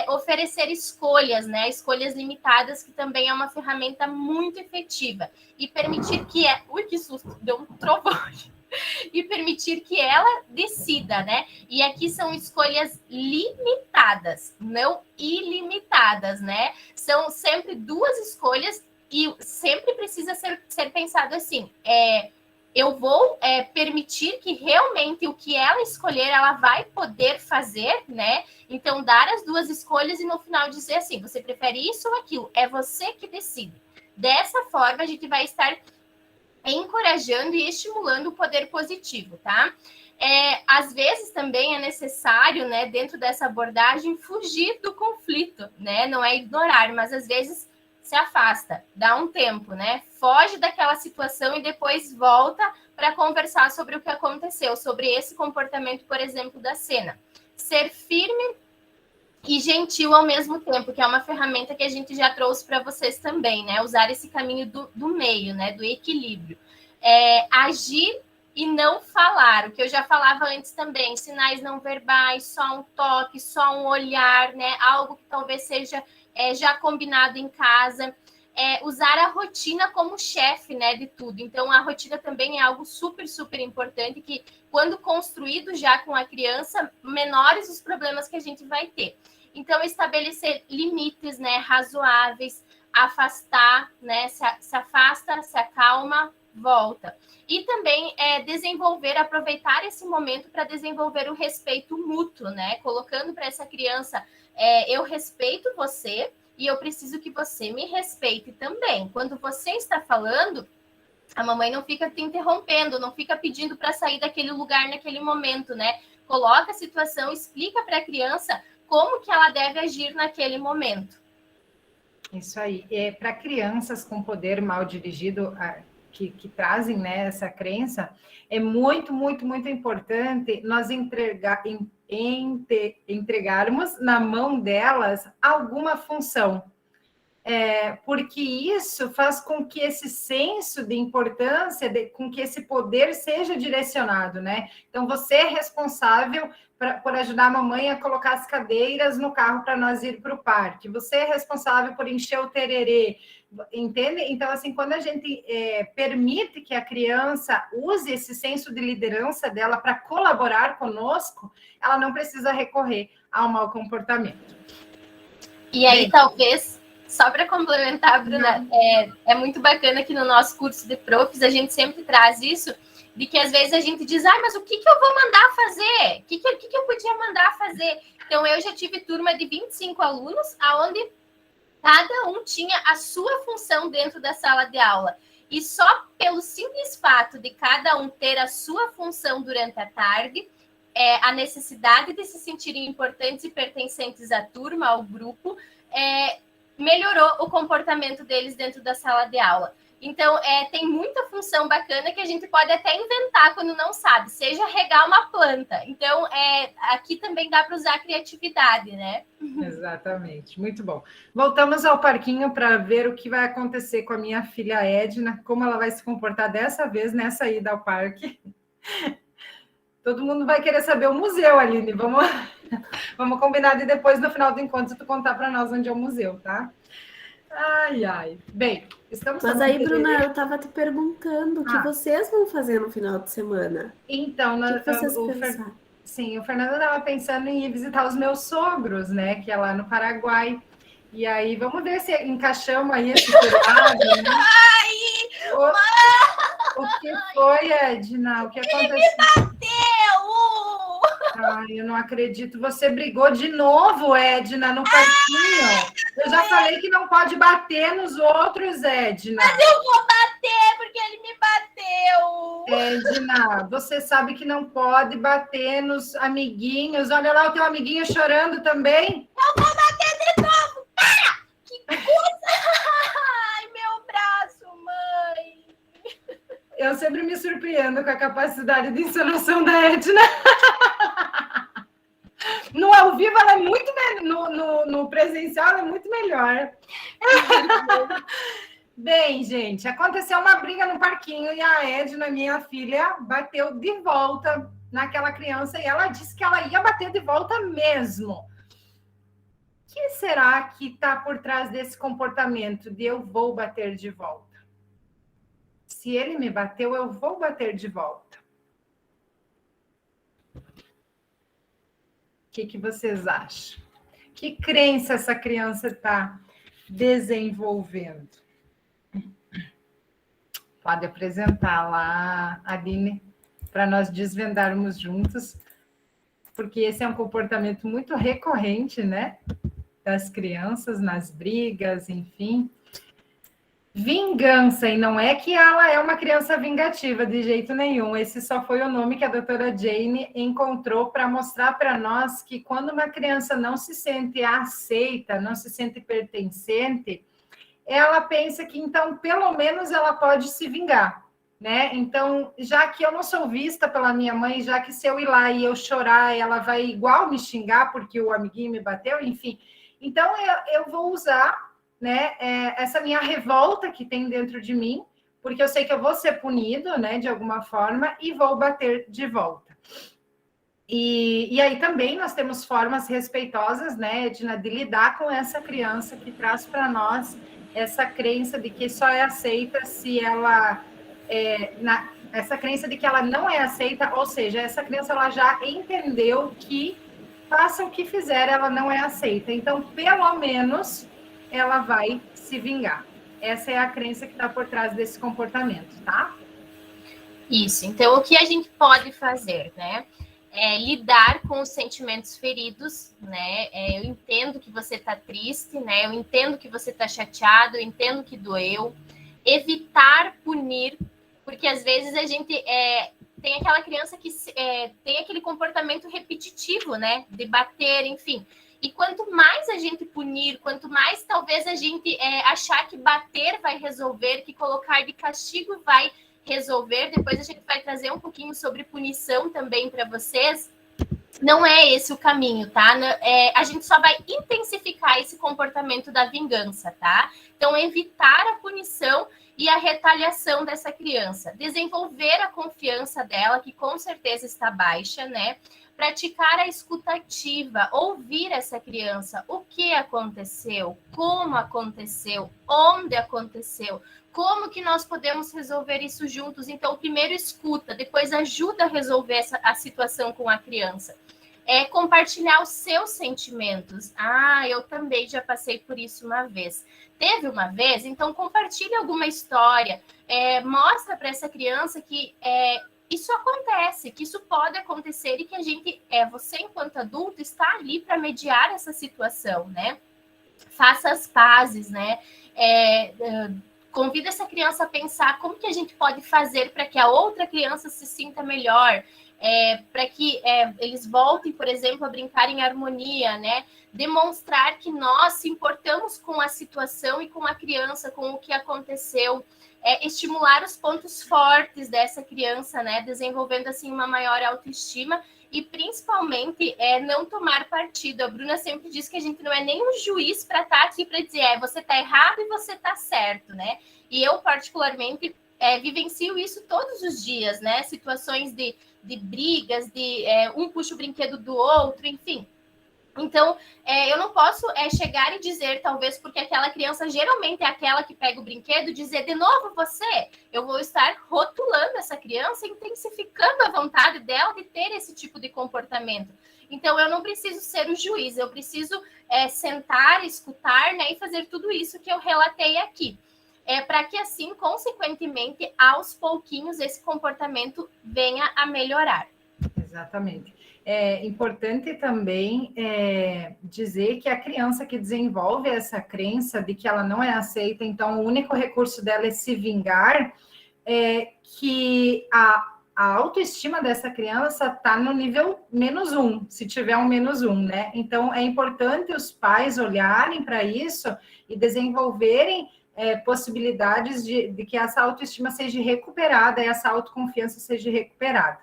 Oferecer escolhas, né, escolhas limitadas, que também é uma ferramenta muito efetiva. E permitir que Ui, que susto, deu um trovão. E permitir que ela decida, né? E aqui são escolhas limitadas, não ilimitadas, né? São sempre duas escolhas e sempre precisa ser pensado assim, eu vou permitir que realmente o que ela escolher, ela vai poder fazer, né? Então, dar as duas escolhas e no final dizer assim, você prefere isso ou aquilo? É você que decide. Dessa forma, a gente vai estar encorajando e estimulando o poder positivo, tá? Às vezes também é necessário, né, dentro dessa abordagem, fugir do conflito, né? Não é ignorar, mas às vezes se afasta, dá um tempo, né? Foge daquela situação e depois volta para conversar sobre o que aconteceu, sobre esse comportamento, por exemplo, da cena. Ser firme e gentil ao mesmo tempo, que é uma ferramenta que a gente já trouxe para vocês também, né? Usar esse caminho do meio, né? Do equilíbrio. Agir e não falar, o que eu já falava antes também, sinais não verbais, só um toque, só um olhar, né? Algo que talvez seja já combinado em casa. usar a rotina como chefe, né, de tudo. Então, a rotina também é algo super, super importante, que quando construído já com a criança, menores os problemas que a gente vai ter. Então, estabelecer limites, né, razoáveis, afastar, né, se afasta, se acalma, volta. E também desenvolver, aproveitar esse momento para desenvolver o respeito mútuo, né, colocando para essa criança, eu respeito você e eu preciso que você me respeite também. Quando você está falando, a mamãe não fica te interrompendo, não fica pedindo para sair daquele lugar naquele momento, né? Coloca a situação, explica para a criança como que ela deve agir naquele momento. Isso aí. Para crianças com poder mal dirigido, que trazem, né, essa crença, é muito, muito, muito importante nós entregarmos na mão delas alguma função. Porque isso faz com que esse senso de importância, com que esse poder seja direcionado, né? Então, você é responsável por ajudar a mamãe a colocar as cadeiras no carro para nós ir para o parque. Você é responsável por encher o tererê, entende? Então, assim, quando a gente permite que a criança use esse senso de liderança dela para colaborar conosco, ela não precisa recorrer ao mau comportamento. E aí, talvez... Só para complementar, Bruna, é muito bacana que no nosso curso de profs a gente sempre traz isso, de que às vezes a gente diz, mas o que eu vou mandar fazer? O que eu podia mandar fazer? Então, eu já tive turma de 25 alunos, onde cada um tinha a sua função dentro da sala de aula. E só pelo simples fato de cada um ter a sua função durante a tarde, a necessidade de se sentirem importantes e pertencentes à turma, ao grupo, melhorou o comportamento deles dentro da sala de aula. Então, tem muita função bacana que a gente pode até inventar quando não sabe, seja regar uma planta. Então, aqui também dá para usar a criatividade, né? Exatamente, muito bom. Voltamos ao parquinho para ver o que vai acontecer com a minha filha Edna, como ela vai se comportar dessa vez nessa ida ao parque. Todo mundo vai querer saber o museu, Aline. Vamos combinar de depois, no final do encontro, tu contar para nós onde é o museu, tá? Ai, ai. Bem, estamos... Mas aí, Bruna, eu estava te perguntando o que vocês vão fazer no final de semana. Então, o que vocês pensaram? Sim, o Fernando estava pensando em ir visitar os meus sogros, né? Que é lá no Paraguai. E aí, vamos ver se encaixamos aí esse feriado, né? O que foi, Edna? O que aconteceu? Ele me bateu! Ai, eu não acredito. Você brigou de novo, Edna, no parquinho. Eu já falei que não pode bater nos outros, Edna. Mas eu vou bater, porque ele me bateu. Edna, você sabe que não pode bater nos amiguinhos. Olha lá o teu amiguinho chorando também. Eu vou bater de novo. Para! Que coisa! Ai, meu braço, mãe. Eu sempre me surpreendo com a capacidade de encenação da Edna. No ao vivo, ela é muito melhor. No presencial, ela é muito melhor. Bem, gente, aconteceu uma briga no parquinho e a Edna, minha filha, bateu de volta naquela criança e ela disse que ela ia bater de volta mesmo. O que será que está por trás desse comportamento de eu vou bater de volta? Se ele me bateu, eu vou bater de volta. O que vocês acham? Que crença essa criança está desenvolvendo? Pode apresentar lá, Aline, para nós desvendarmos juntos, porque esse é um comportamento muito recorrente, né? Das crianças nas brigas, enfim. Vingança, e não é que ela é uma criança vingativa de jeito nenhum. Esse só foi o nome que a doutora Jane encontrou para mostrar para nós que quando uma criança não se sente aceita, não se sente pertencente, ela pensa que então pelo menos ela pode se vingar, né? Então, já que eu não sou vista pela minha mãe, já que se eu ir lá e eu chorar, ela vai igual me xingar porque o amiguinho me bateu, enfim. Então, eu vou usar, né, essa minha revolta que tem dentro de mim, porque eu sei que eu vou ser punido, né, de alguma forma, e vou bater de volta. E aí também nós temos formas respeitosas, né, Edna, de lidar com essa criança que traz para nós essa crença de que só é aceita se ela... essa crença de que ela não é aceita, ou seja, essa criança ela já entendeu que faça o que fizer, ela não é aceita. Então, pelo menos, ela vai se vingar. Essa é a crença que está por trás desse comportamento, tá? Isso. Então, o que a gente pode fazer, né? É lidar com os sentimentos feridos, né? Eu entendo que você está triste, né? Eu entendo que você está chateado, eu entendo que doeu. Evitar punir, porque às vezes a gente tem aquela criança que tem aquele comportamento repetitivo, né? De bater, enfim. E quanto mais a gente punir, quanto mais talvez a gente achar que bater vai resolver, que colocar de castigo vai resolver, depois a gente vai trazer um pouquinho sobre punição também para vocês. Não é esse o caminho, tá? A gente só vai intensificar esse comportamento da vingança, tá? Então, evitar a punição e a retaliação dessa criança. Desenvolver a confiança dela, que com certeza está baixa, né? Praticar a escuta ativa, ouvir essa criança, o que aconteceu, como aconteceu, onde aconteceu, como que nós podemos resolver isso juntos. Então, primeiro escuta, depois ajuda a resolver a situação com a criança. Compartilhar os seus sentimentos. Eu também já passei por isso uma vez. Teve uma vez? Então, compartilhe alguma história. Mostra para essa criança que isso acontece, que isso pode acontecer e que a gente, você enquanto adulto, está ali para mediar essa situação, né? Faça as pazes, né? Convida essa criança a pensar como que a gente pode fazer para que a outra criança se sinta melhor, para que eles voltem, por exemplo, a brincar em harmonia, né? Demonstrar que nós se importamos com a situação e com a criança, com o que aconteceu. Estimular os pontos fortes dessa criança, né? Desenvolvendo, assim, uma maior autoestima e, principalmente, não tomar partido. A Bruna sempre diz que a gente não é nem um juiz para estar aqui para dizer você está errado e você está certo, né? E eu, particularmente, vivencio isso todos os dias, né? Situações de brigas, de um puxa o brinquedo do outro, enfim. Então, eu não posso chegar e dizer, talvez, porque aquela criança geralmente é aquela que pega o brinquedo, dizer de novo você. Eu vou estar rotulando essa criança, intensificando a vontade dela de ter esse tipo de comportamento. Então, eu não preciso ser o juiz, eu preciso sentar, escutar, né, e fazer tudo isso que eu relatei aqui. Para que, assim, consequentemente, aos pouquinhos, esse comportamento venha a melhorar. Exatamente. É importante também dizer que a criança que desenvolve essa crença de que ela não é aceita, então o único recurso dela é se vingar, que a autoestima dessa criança está no nível -1, se tiver um -1, né? Então é importante os pais olharem para isso e desenvolverem possibilidades de que essa autoestima seja recuperada, essa autoconfiança seja recuperada,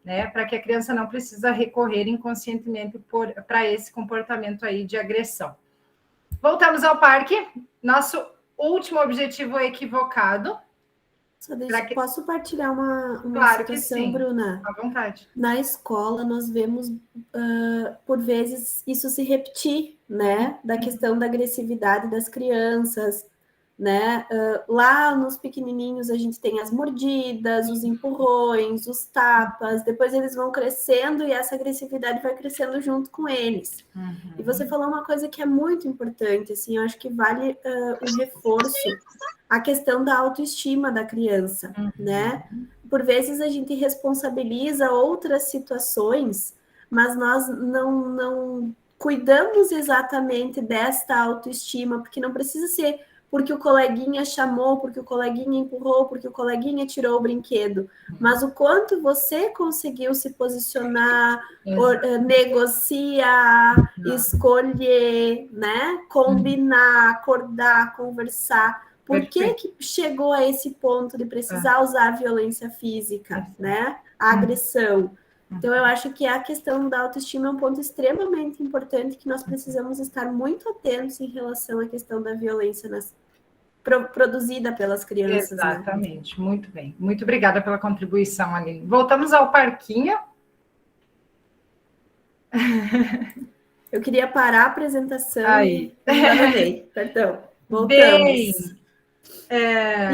né? Para que a criança não precisa recorrer inconscientemente para esse comportamento aí de agressão. Voltamos ao parque. Nosso último objetivo equivocado. Posso partilhar uma claro situação, que sim. Bruna? À vontade. Na escola, nós vemos, por vezes, isso se repetir, né? Da questão da agressividade das crianças, né? Lá nos pequenininhos a gente tem as mordidas, os empurrões, os tapas, depois eles vão crescendo e essa agressividade vai crescendo junto com eles. Uhum. E você falou uma coisa que é muito importante, assim, eu acho que vale um reforço, a questão da autoestima da criança, né? Por vezes a gente responsabiliza outras situações, mas nós não cuidamos exatamente desta autoestima, porque não precisa ser porque o coleguinha chamou, porque o coleguinha empurrou, porque o coleguinha tirou o brinquedo. Mas o quanto você conseguiu se posicionar, negociar, escolher, né? Combinar, acordar, conversar. Por que chegou a esse ponto de precisar usar a violência física, né? A agressão. Então, eu acho que a questão da autoestima é um ponto extremamente importante que nós precisamos estar muito atentos em relação à questão da violência produzida pelas crianças. Exatamente, né? Muito bem. Muito obrigada pela contribuição, Aline. Voltamos ao parquinho. Eu queria parar a apresentação Aí. e não gravei. Perdão. Voltamos. Bem,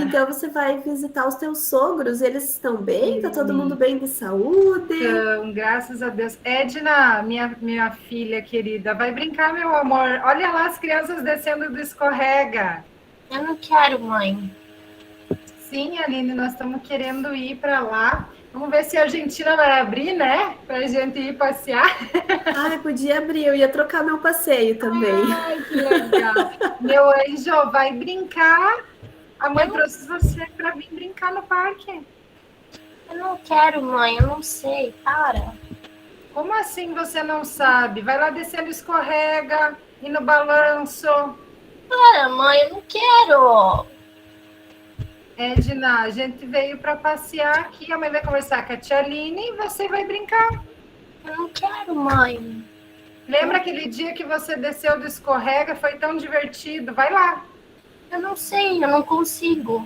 Então, você vai visitar os teus sogros, eles estão bem? Tá todo mundo bem de saúde? então, graças a Deus. Edna, minha filha querida, vai brincar, meu amor. Olha lá as crianças descendo do escorrega. Eu não quero, mãe. Sim, Aline, nós estamos querendo ir para lá. Vamos ver se a Argentina vai abrir, né? Para a gente ir passear. Ai, podia abrir, eu ia trocar meu passeio também. Ai, que legal. Meu anjo, vai brincar. A mãe trouxe você para vir brincar no parque. Eu não quero, mãe. Eu não sei. Para. Como assim você não sabe? Vai lá descendo, escorrega, e no balanço. Para, mãe. Eu não quero. Edna, a gente veio para passear aqui. A mãe vai conversar com a tia Aline e você vai brincar. Eu não quero, mãe. Lembra aquele dia que você desceu do escorrega? Foi tão divertido. Vai lá. Eu não sei. Eu não consigo.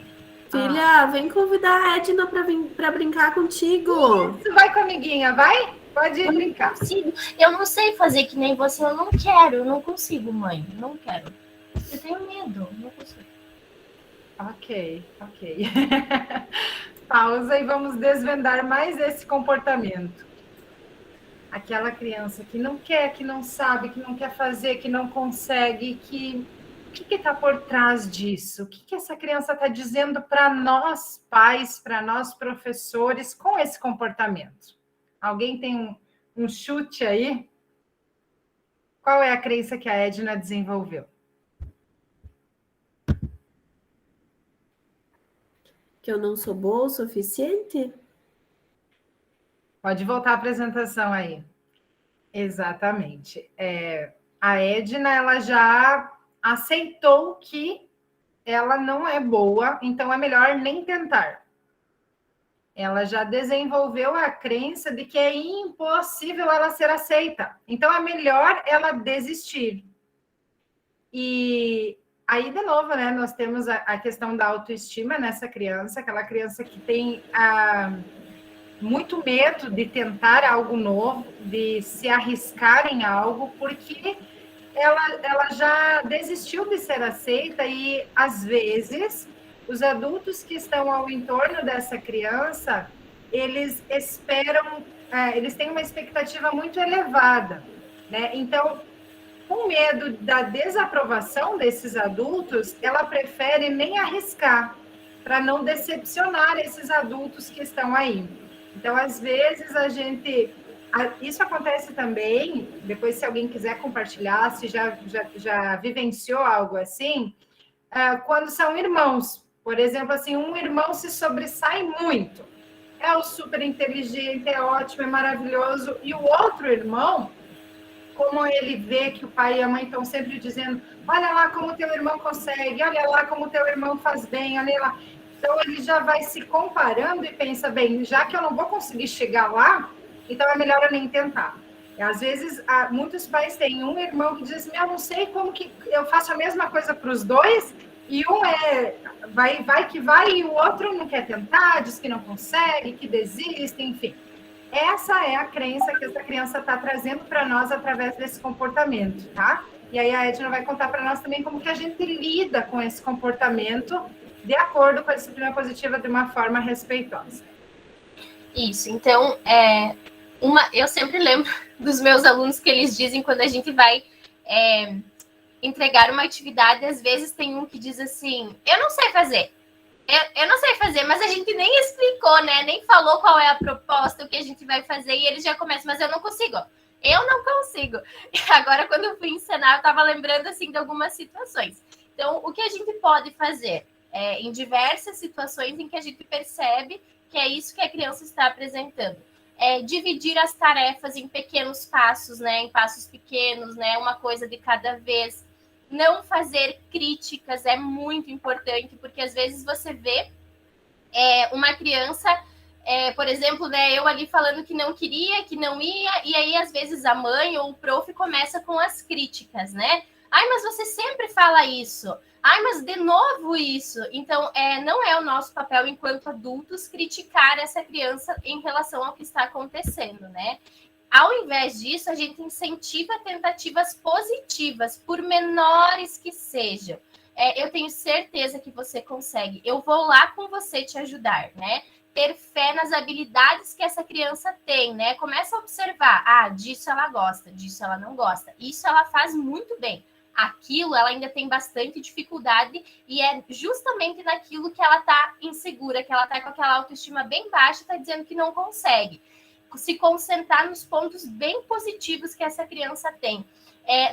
Filha, vem convidar a Edna para brincar contigo. Isso, vai com a amiguinha, vai? Pode ir brincar. Consigo. Eu não sei fazer que nem você. Eu não quero. Eu não consigo, mãe. Não quero. Eu tenho medo. Eu não consigo. Ok. Pausa e vamos desvendar mais esse comportamento. Aquela criança que não quer, que não sabe, que não quer fazer, que não consegue, o que está por trás disso? O que essa criança está dizendo para nós, pais, para nós, professores, com esse comportamento? Alguém tem um chute aí? Qual é a crença que a Edna desenvolveu? Que eu não sou boa o suficiente? Pode voltar a apresentação aí. Exatamente. A Edna, ela já aceitou que ela não é boa, então é melhor nem tentar. Ela já desenvolveu a crença de que é impossível ela ser aceita. Então é melhor ela desistir. E aí, de novo, né, nós temos a questão da autoestima nessa criança, aquela criança que tem muito medo de tentar algo novo, de se arriscar em algo, porque ela já desistiu de ser aceita e, às vezes, os adultos que estão ao entorno dessa criança, eles esperam, eles têm uma expectativa muito elevada, né? Então, com medo da desaprovação desses adultos, ela prefere nem arriscar, para não decepcionar esses adultos que estão aí. Então, às vezes, isso acontece também, depois se alguém quiser compartilhar, se já vivenciou algo assim, quando são irmãos. Por exemplo, assim, um irmão se sobressai muito. É o super inteligente, é ótimo, é maravilhoso. E o outro irmão, como ele vê que o pai e a mãe estão sempre dizendo, olha lá como teu irmão consegue, olha lá como teu irmão faz bem, olha lá. Então, ele já vai se comparando e pensa, bem, já que eu não vou conseguir chegar lá, então é melhor eu nem tentar. E, às vezes, muitos pais têm um irmão que diz assim, eu não sei como que eu faço a mesma coisa para os dois, e um vai que vai, e o outro não quer tentar, diz que não consegue, que desiste, enfim. Essa é a crença que essa criança está trazendo para nós através desse comportamento, tá? E aí a Edna vai contar para nós também como que a gente lida com esse comportamento de acordo com a disciplina positiva de uma forma respeitosa. Isso, então, eu sempre lembro dos meus alunos que eles dizem quando a gente vai entregar uma atividade, às vezes tem um que diz assim, eu não sei fazer. Eu não sei fazer, mas a gente nem explicou, né? Nem falou qual é a proposta, o que a gente vai fazer, e ele já começa, mas eu não consigo. Eu não consigo. Agora, quando eu fui ensinar, eu estava lembrando, assim, de algumas situações. Então, o que a gente pode fazer? Em diversas situações em que a gente percebe que é isso que a criança está apresentando. Dividir as tarefas em pequenos passos, né? Em passos pequenos, né? Uma coisa de cada vez. Não fazer críticas é muito importante, porque às vezes você vê uma criança, por exemplo, né, eu ali falando que não queria, que não ia, e aí às vezes a mãe ou o prof começa com as críticas, né? Ai, mas você sempre fala isso. Ai, mas de novo isso. Então, não é o nosso papel enquanto adultos criticar essa criança em relação ao que está acontecendo, né? Ao invés disso, a gente incentiva tentativas positivas, por menores que sejam. Eu tenho certeza que você consegue. Eu vou lá com você te ajudar, né? Ter fé nas habilidades que essa criança tem, né? Começa a observar, disso ela gosta, disso ela não gosta. Isso ela faz muito bem. Aquilo ela ainda tem bastante dificuldade e é justamente naquilo que ela tá insegura, que ela tá com aquela autoestima bem baixa e tá dizendo que não consegue. Se concentrar nos pontos bem positivos que essa criança tem.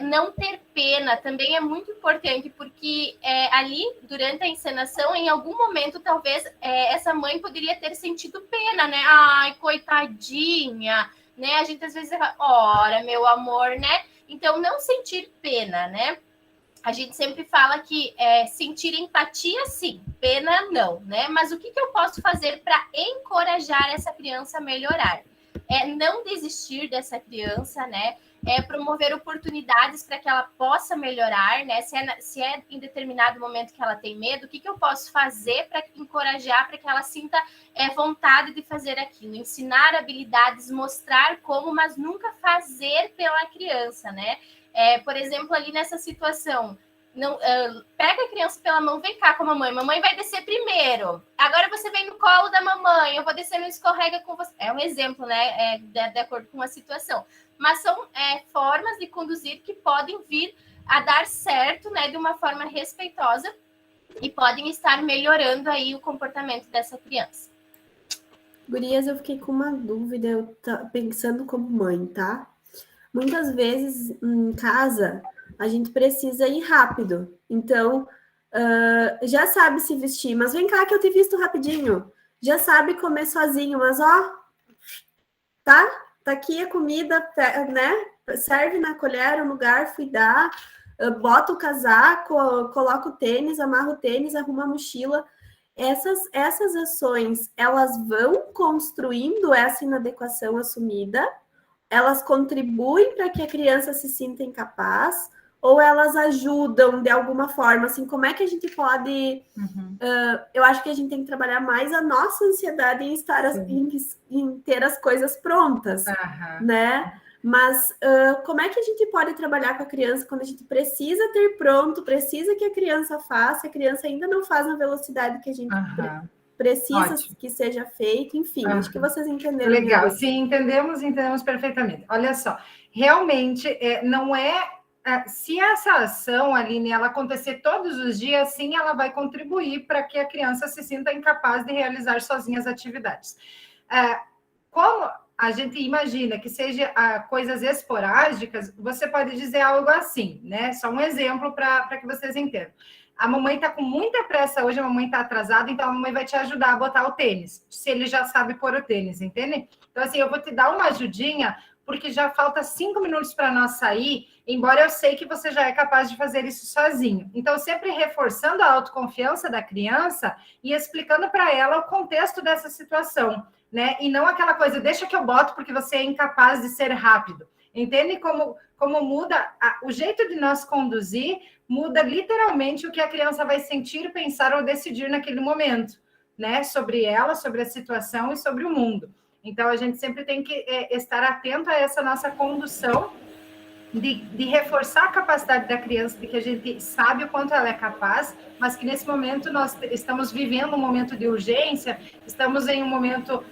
Não ter pena também é muito importante, porque ali, durante a encenação, em algum momento, talvez essa mãe poderia ter sentido pena, né? Ai, coitadinha, né? A gente às vezes fala, ora, meu amor, né? Então, não sentir pena, né? A gente sempre fala que sentir empatia, sim, pena não, né? Mas o que eu posso fazer para encorajar essa criança a melhorar? Não desistir dessa criança, né? Promover oportunidades para que ela possa melhorar, né? Se é em determinado momento que ela tem medo, o que eu posso fazer para encorajar, para que ela sinta vontade de fazer aquilo? Ensinar habilidades, mostrar como, mas nunca fazer pela criança, né? Por exemplo, ali nessa situação, pega a criança pela mão, vem cá com a mamãe vai descer primeiro, agora você vem no colo da mamãe, eu vou descer no escorrega com você. É um exemplo, né, de acordo com a situação, mas são formas de conduzir que podem vir a dar certo, né, de uma forma respeitosa e podem estar melhorando aí o comportamento dessa criança. Gurias, eu fiquei com uma dúvida, eu pensando como mãe, tá? Muitas vezes em casa a gente precisa ir rápido, então já sabe se vestir, mas vem cá que eu te visto rapidinho. Já sabe comer sozinho, mas tá aqui a comida, né? Serve na colher, o lugar, fui dar, bota o casaco, coloca o tênis, amarra o tênis, arruma a mochila. Essas ações, elas vão construindo essa inadequação assumida, elas contribuem para que a criança se sinta incapaz, ou elas ajudam de alguma forma, assim, como é que a gente pode... eu acho que a gente tem que trabalhar mais a nossa ansiedade em estar em ter as coisas prontas, né? Mas como é que a gente pode trabalhar com a criança quando a gente precisa ter pronto, precisa que a criança faça, a criança ainda não faz na velocidade que a gente precisa que seja feito, enfim, acho que vocês entenderam. Legal, sim, entendemos perfeitamente. Olha só, realmente não se essa ação, Aline, ela acontecer todos os dias, sim, ela vai contribuir para que a criança se sinta incapaz de realizar sozinha as atividades. Como a gente imagina que seja coisas esporádicas, você pode dizer algo assim, né? Só um exemplo para que vocês entendam. A mamãe está com muita pressa hoje, a mamãe está atrasada, então a mamãe vai te ajudar a botar o tênis, se ele já sabe pôr o tênis, entende? Então, assim, eu vou te dar uma ajudinha, porque já falta 5 minutos para nós sair, embora eu sei que você já é capaz de fazer isso sozinho. Então, sempre reforçando a autoconfiança da criança e explicando para ela o contexto dessa situação, né? E não aquela coisa, deixa que eu boto porque você é incapaz de ser rápido. Entende como muda o jeito de nós conduzir, muda literalmente o que a criança vai sentir, pensar ou decidir naquele momento, né? Sobre ela, sobre a situação e sobre o mundo. Então, a gente sempre tem que estar atento a essa nossa condução de reforçar a capacidade da criança, de que a gente sabe o quanto ela é capaz, mas que nesse momento nós estamos vivendo um momento de urgência, estamos em um momento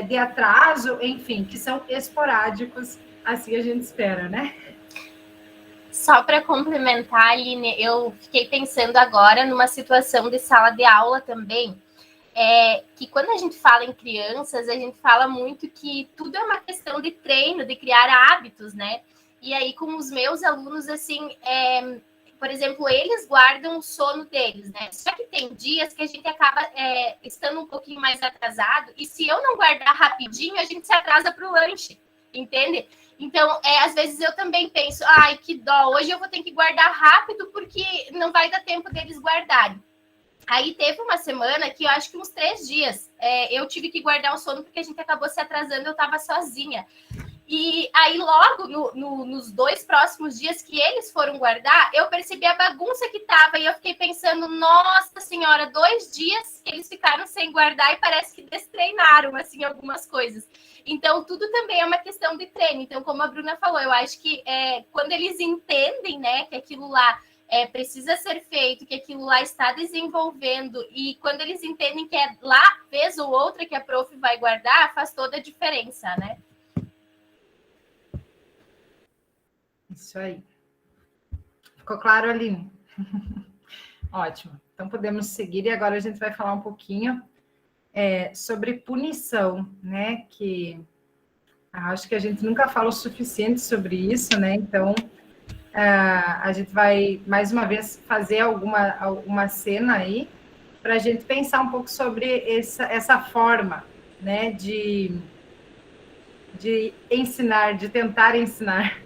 de atraso, enfim, que são esporádicos, assim a gente espera, né? Só para complementar, Aline, eu fiquei pensando agora numa situação de sala de aula também, que quando a gente fala em crianças, a gente fala muito que tudo é uma questão de treino, de criar hábitos, né? E aí, com os meus alunos, assim, por exemplo, eles guardam o sono deles, né? Só que tem dias que a gente acaba estando um pouquinho mais atrasado, e se eu não guardar rapidinho, a gente se atrasa para o lanche, entende? Então, às vezes eu também penso, ai, que dó, hoje eu vou ter que guardar rápido, porque não vai dar tempo deles guardarem. Aí teve uma semana que eu acho que uns 3 dias eu tive que guardar o sono, porque a gente acabou se atrasando, eu estava sozinha. E aí, logo nos 2 próximos dias que eles foram guardar, eu percebi a bagunça que estava. E eu fiquei pensando, nossa senhora, 2 dias eles ficaram sem guardar e parece que destreinaram, assim, algumas coisas. Então, tudo também é uma questão de treino. Então, como a Bruna falou, eu acho que quando eles entendem, né, que aquilo lá precisa ser feito, que aquilo lá está desenvolvendo, e quando eles entendem que é lá, vez ou outra, que a prof vai guardar, faz toda a diferença, né? Isso aí. Ficou claro, Aline? Ótimo. Então, podemos seguir, e agora a gente vai falar um pouquinho sobre punição, né? Que acho que a gente nunca fala o suficiente sobre isso, né? Então, a gente vai, mais uma vez, fazer alguma cena aí, para a gente pensar um pouco sobre essa forma, né? De ensinar, de tentar ensinar.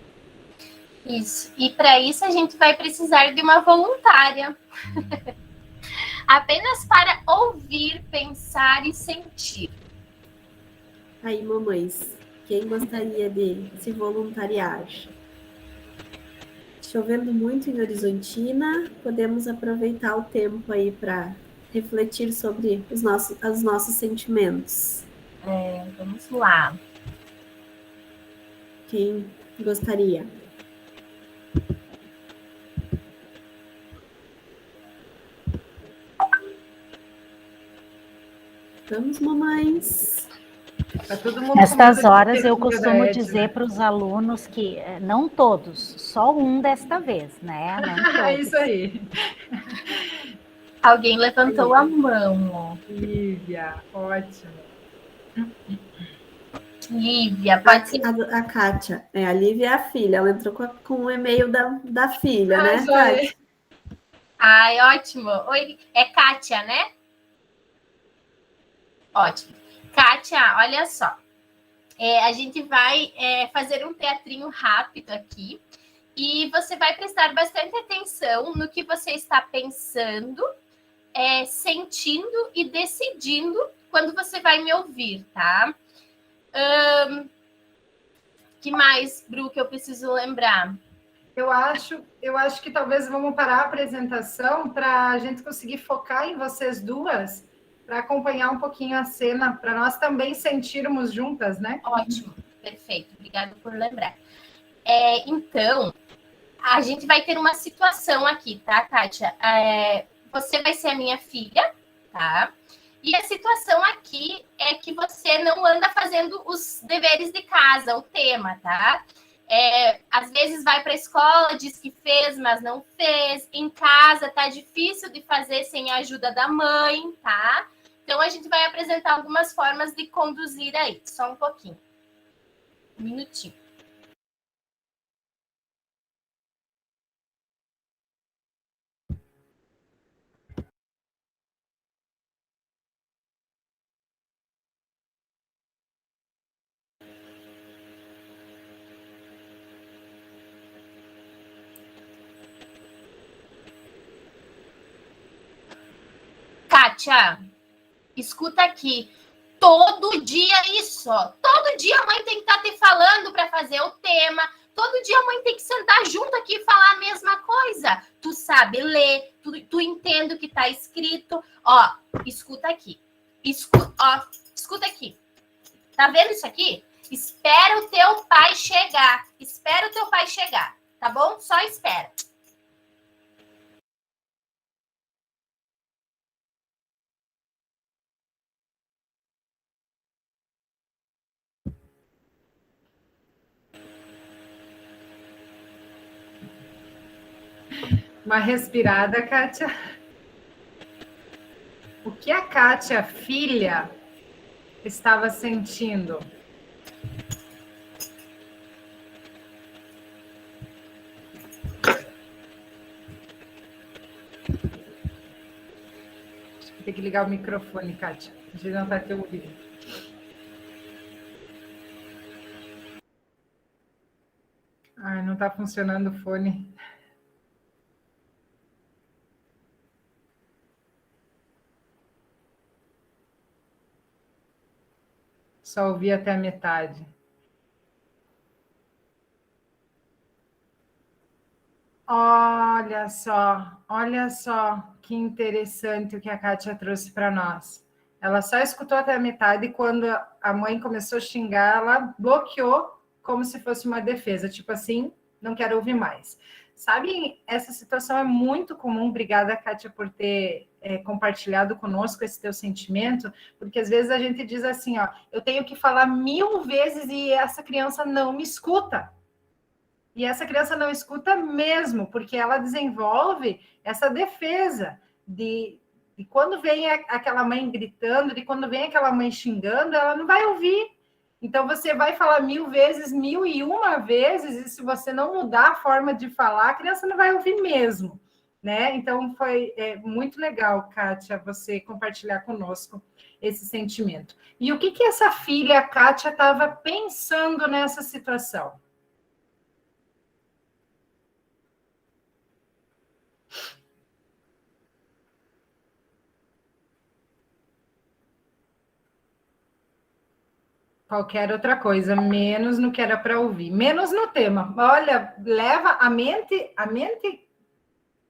Isso. E para isso a gente vai precisar de uma voluntária. Apenas para ouvir, pensar e sentir. Aí, mamães, quem gostaria de se voluntariar? Chovendo muito em Horizontina, podemos aproveitar o tempo aí para refletir sobre os nossos sentimentos. Vamos lá. Quem gostaria? Vamos, mamães. Tá todo mundo Nestas horas eu com medo costumo da Edna. dizer para os alunos que não todos, só um desta vez, né? Não todos. Isso aí. Alguém levantou a mão. Lívia, ótimo. Lívia, pode ser. A Kátia. A Lívia é a filha. Ela entrou com o e-mail da filha, né, isso aí. Kátia? Ai, ótimo. Oi, é Kátia, né? Ótimo. Kátia, olha só. A gente vai fazer um teatrinho rápido aqui e você vai prestar bastante atenção no que você está pensando, sentindo e decidindo quando você vai me ouvir, tá? Que mais, Bru, que eu preciso lembrar? Eu acho que talvez vamos parar a apresentação para a gente conseguir focar em vocês duas, para acompanhar um pouquinho a cena, para nós também sentirmos juntas, né? Ótimo, perfeito, obrigada por lembrar. Então, a gente vai ter uma situação aqui, tá, Kátia? Você vai ser a minha filha, tá? E a situação aqui é que você não anda fazendo os deveres de casa, o tema, tá? Às vezes vai para a escola, diz que fez, mas não fez. Em casa tá difícil de fazer sem a ajuda da mãe, tá? Então, a gente vai apresentar algumas formas de conduzir aí. Só um pouquinho. Um minutinho. Kátia, escuta aqui. Todo dia isso, ó. Todo dia a mãe tem que estar te falando para fazer o tema. Todo dia a mãe tem que sentar junto aqui e falar a mesma coisa. Tu sabe ler, tu entende o que está escrito. Ó, escuta aqui. Escuta aqui. Tá vendo isso aqui? Espera o teu pai chegar. Espera o teu pai chegar, tá bom? Só espera. Uma respirada, Kátia. O que a Kátia, filha, estava sentindo? Tem que ligar o microfone, Kátia. A gente não vai ter ouvido. Ai, não está funcionando o fone. Só ouvi até a metade. Olha só que interessante o que a Kátia trouxe para nós. Ela só escutou até a metade e quando a mãe começou a xingar, ela bloqueou como se fosse uma defesa, tipo assim, não quero ouvir mais. Sabe, essa situação é muito comum. Obrigada, Kátia, por ter compartilhado conosco esse teu sentimento, porque às vezes a gente diz assim, ó, eu tenho que falar 1000 vezes e essa criança não me escuta. E essa criança não escuta mesmo, porque ela desenvolve essa defesa de quando vem aquela mãe gritando, de quando vem aquela mãe xingando, ela não vai ouvir. Então, você vai falar 1000 vezes, 1001 vezes, e se você não mudar a forma de falar, a criança não vai ouvir mesmo, né? Então, foi muito legal, Kátia, você compartilhar conosco esse sentimento. E o que essa filha, a Kátia, estava pensando nessa situação? Qualquer outra coisa, menos no que era para ouvir, menos no tema. Olha, leva a mente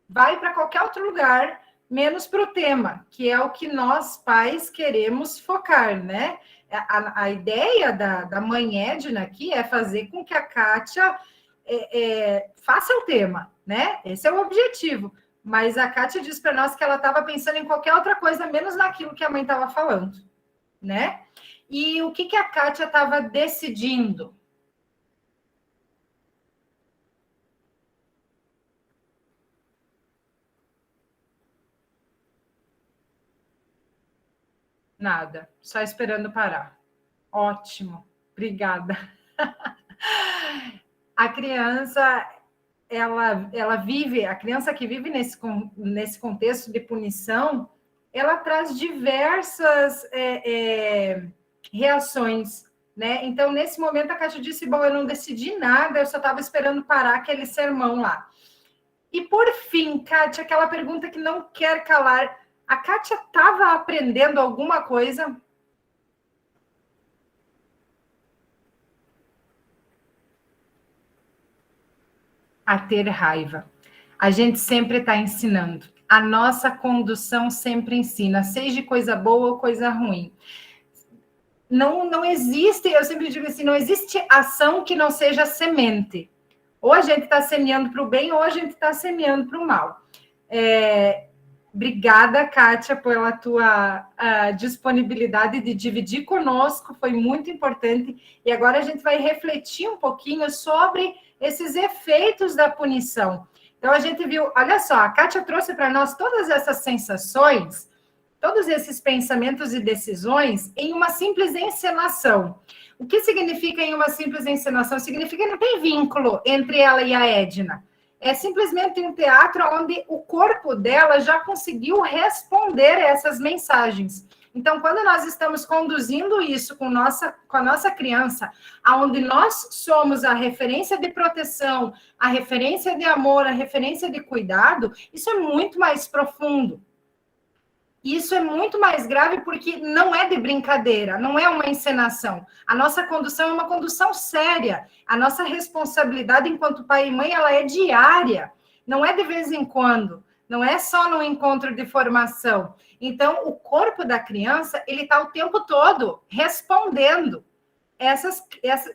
vai para qualquer outro lugar, menos para o tema, que é o que nós pais queremos focar, né? A ideia da mãe Edna aqui é fazer com que a Kátia faça o tema, né? Esse é o objetivo. Mas a Kátia diz para nós que ela estava pensando em qualquer outra coisa, menos naquilo que a mãe estava falando, né? E o que a Kátia estava decidindo? Nada, só esperando parar. Ótimo, obrigada. A criança, ela vive, a criança que vive nesse contexto de punição, ela traz diversas reações, né? Então, nesse momento, a Kátia disse, bom, eu não decidi nada, eu só estava esperando parar aquele sermão lá. E, por fim, Kátia, aquela pergunta que não quer calar, a Kátia estava aprendendo alguma coisa? A ter raiva. A gente sempre está ensinando. A nossa condução sempre ensina, seja coisa boa ou coisa ruim. Não existe, eu sempre digo assim, não existe ação que não seja semente. Ou a gente está semeando para o bem, ou a gente está semeando para o mal. Obrigada, Kátia, pela tua disponibilidade de dividir conosco, foi muito importante. E agora a gente vai refletir um pouquinho sobre esses efeitos da punição. Então, a gente viu, olha só, a Kátia trouxe para nós todas essas sensações, todos esses pensamentos e decisões em uma simples encenação. O que significa em uma simples encenação? Significa que não tem vínculo entre ela e a Edna. É simplesmente um teatro onde o corpo dela já conseguiu responder essas mensagens. Então, quando nós estamos conduzindo isso com a nossa criança, onde nós somos a referência de proteção, a referência de amor, a referência de cuidado, isso é muito mais profundo. Isso é muito mais grave porque não é de brincadeira, não é uma encenação. A nossa condução é uma condução séria. A nossa responsabilidade enquanto pai e mãe, ela é diária. Não é de vez em quando. Não é só no encontro de formação. Então, o corpo da criança, ele está o tempo todo respondendo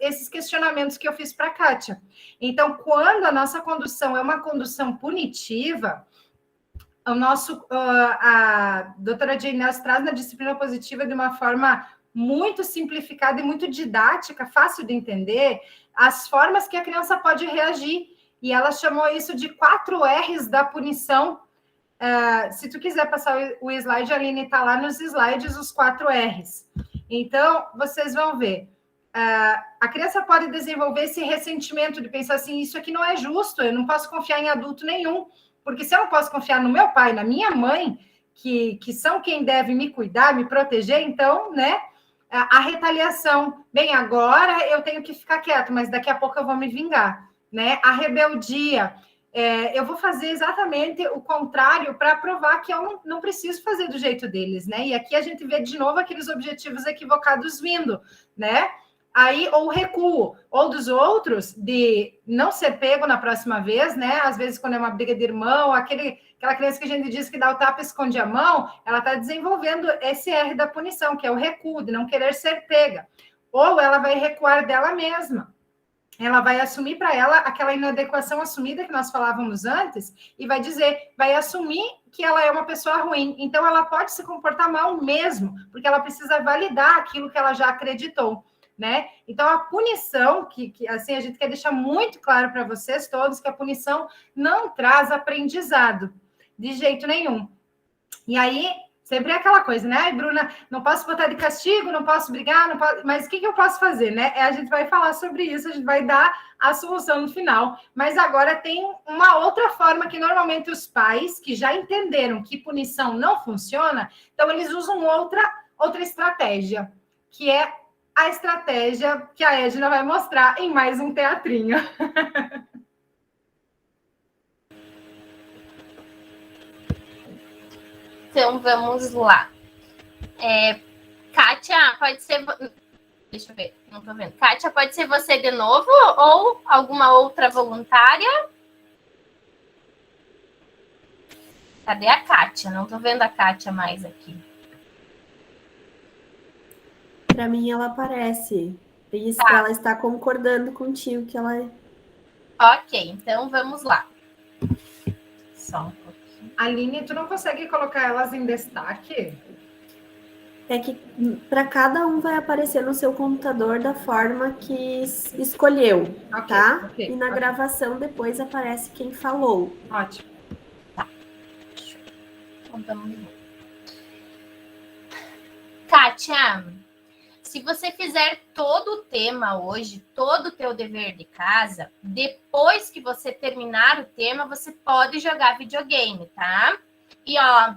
esses questionamentos que eu fiz para a Kátia. Então, quando a nossa condução é uma condução punitiva, a doutora Jane Nelson traz na disciplina positiva de uma forma muito simplificada e muito didática, fácil de entender, as formas que a criança pode reagir. E ela chamou isso de 4 R's da punição. Se tu quiser passar o slide, a Aline está lá nos slides, os 4 R's. Então, vocês vão ver. A criança pode desenvolver esse ressentimento de pensar assim, isso aqui não é justo, eu não posso confiar em adulto nenhum. Porque se eu não posso confiar no meu pai, na minha mãe, que são quem deve me cuidar, me proteger, então, né, a retaliação. Bem, agora eu tenho que ficar quieto, mas daqui a pouco eu vou me vingar, né? A rebeldia. Eu vou fazer exatamente o contrário para provar que eu não preciso fazer do jeito deles, né? E aqui a gente vê de novo aqueles objetivos equivocados vindo, né? Aí, ou recuo, ou dos outros, de não ser pego na próxima vez, né? Às vezes, quando é uma briga de irmão, aquele Aquela criança que a gente diz que dá o tapa e esconde a mão, ela está desenvolvendo esse R da punição, que é o recuo, de não querer ser pega. Ou ela vai recuar dela mesma. Ela vai assumir para ela aquela inadequação assumida que nós falávamos antes e vai assumir que ela é uma pessoa ruim. Então, ela pode se comportar mal mesmo, porque ela precisa validar aquilo que ela já acreditou, né? Então, a punição, que assim, a gente quer deixar muito claro para vocês todos que a punição não traz aprendizado, de jeito nenhum. E aí, sempre é aquela coisa, né? Ai, Bruna, não posso botar de castigo, não posso brigar, não posso... mas o que eu posso fazer, né? A gente vai falar sobre isso, a gente vai dar a solução no final. Mas agora tem uma outra forma que normalmente os pais, que já entenderam que punição não funciona, então eles usam outra estratégia, que é a estratégia que a Edna vai mostrar em mais um teatrinho. Então, vamos lá. Kátia, pode ser... Deixa eu ver, não tô vendo. Kátia, pode ser você de novo ou alguma outra voluntária? Cadê a Kátia? Não tô vendo a Kátia mais aqui. Para mim, ela aparece. Isso que ela está concordando contigo, que ela é... Ok, então vamos lá. Só um pouquinho. Aline, tu não consegue colocar elas em destaque? É que para cada um vai aparecer no seu computador da forma que escolheu, tá? E na gravação depois aparece quem falou. Ótimo. Tá. Então, vamos lá. Kátia, se você fizer todo o tema hoje, todo o teu dever de casa, depois que você terminar o tema, você pode jogar videogame, tá? E, ó,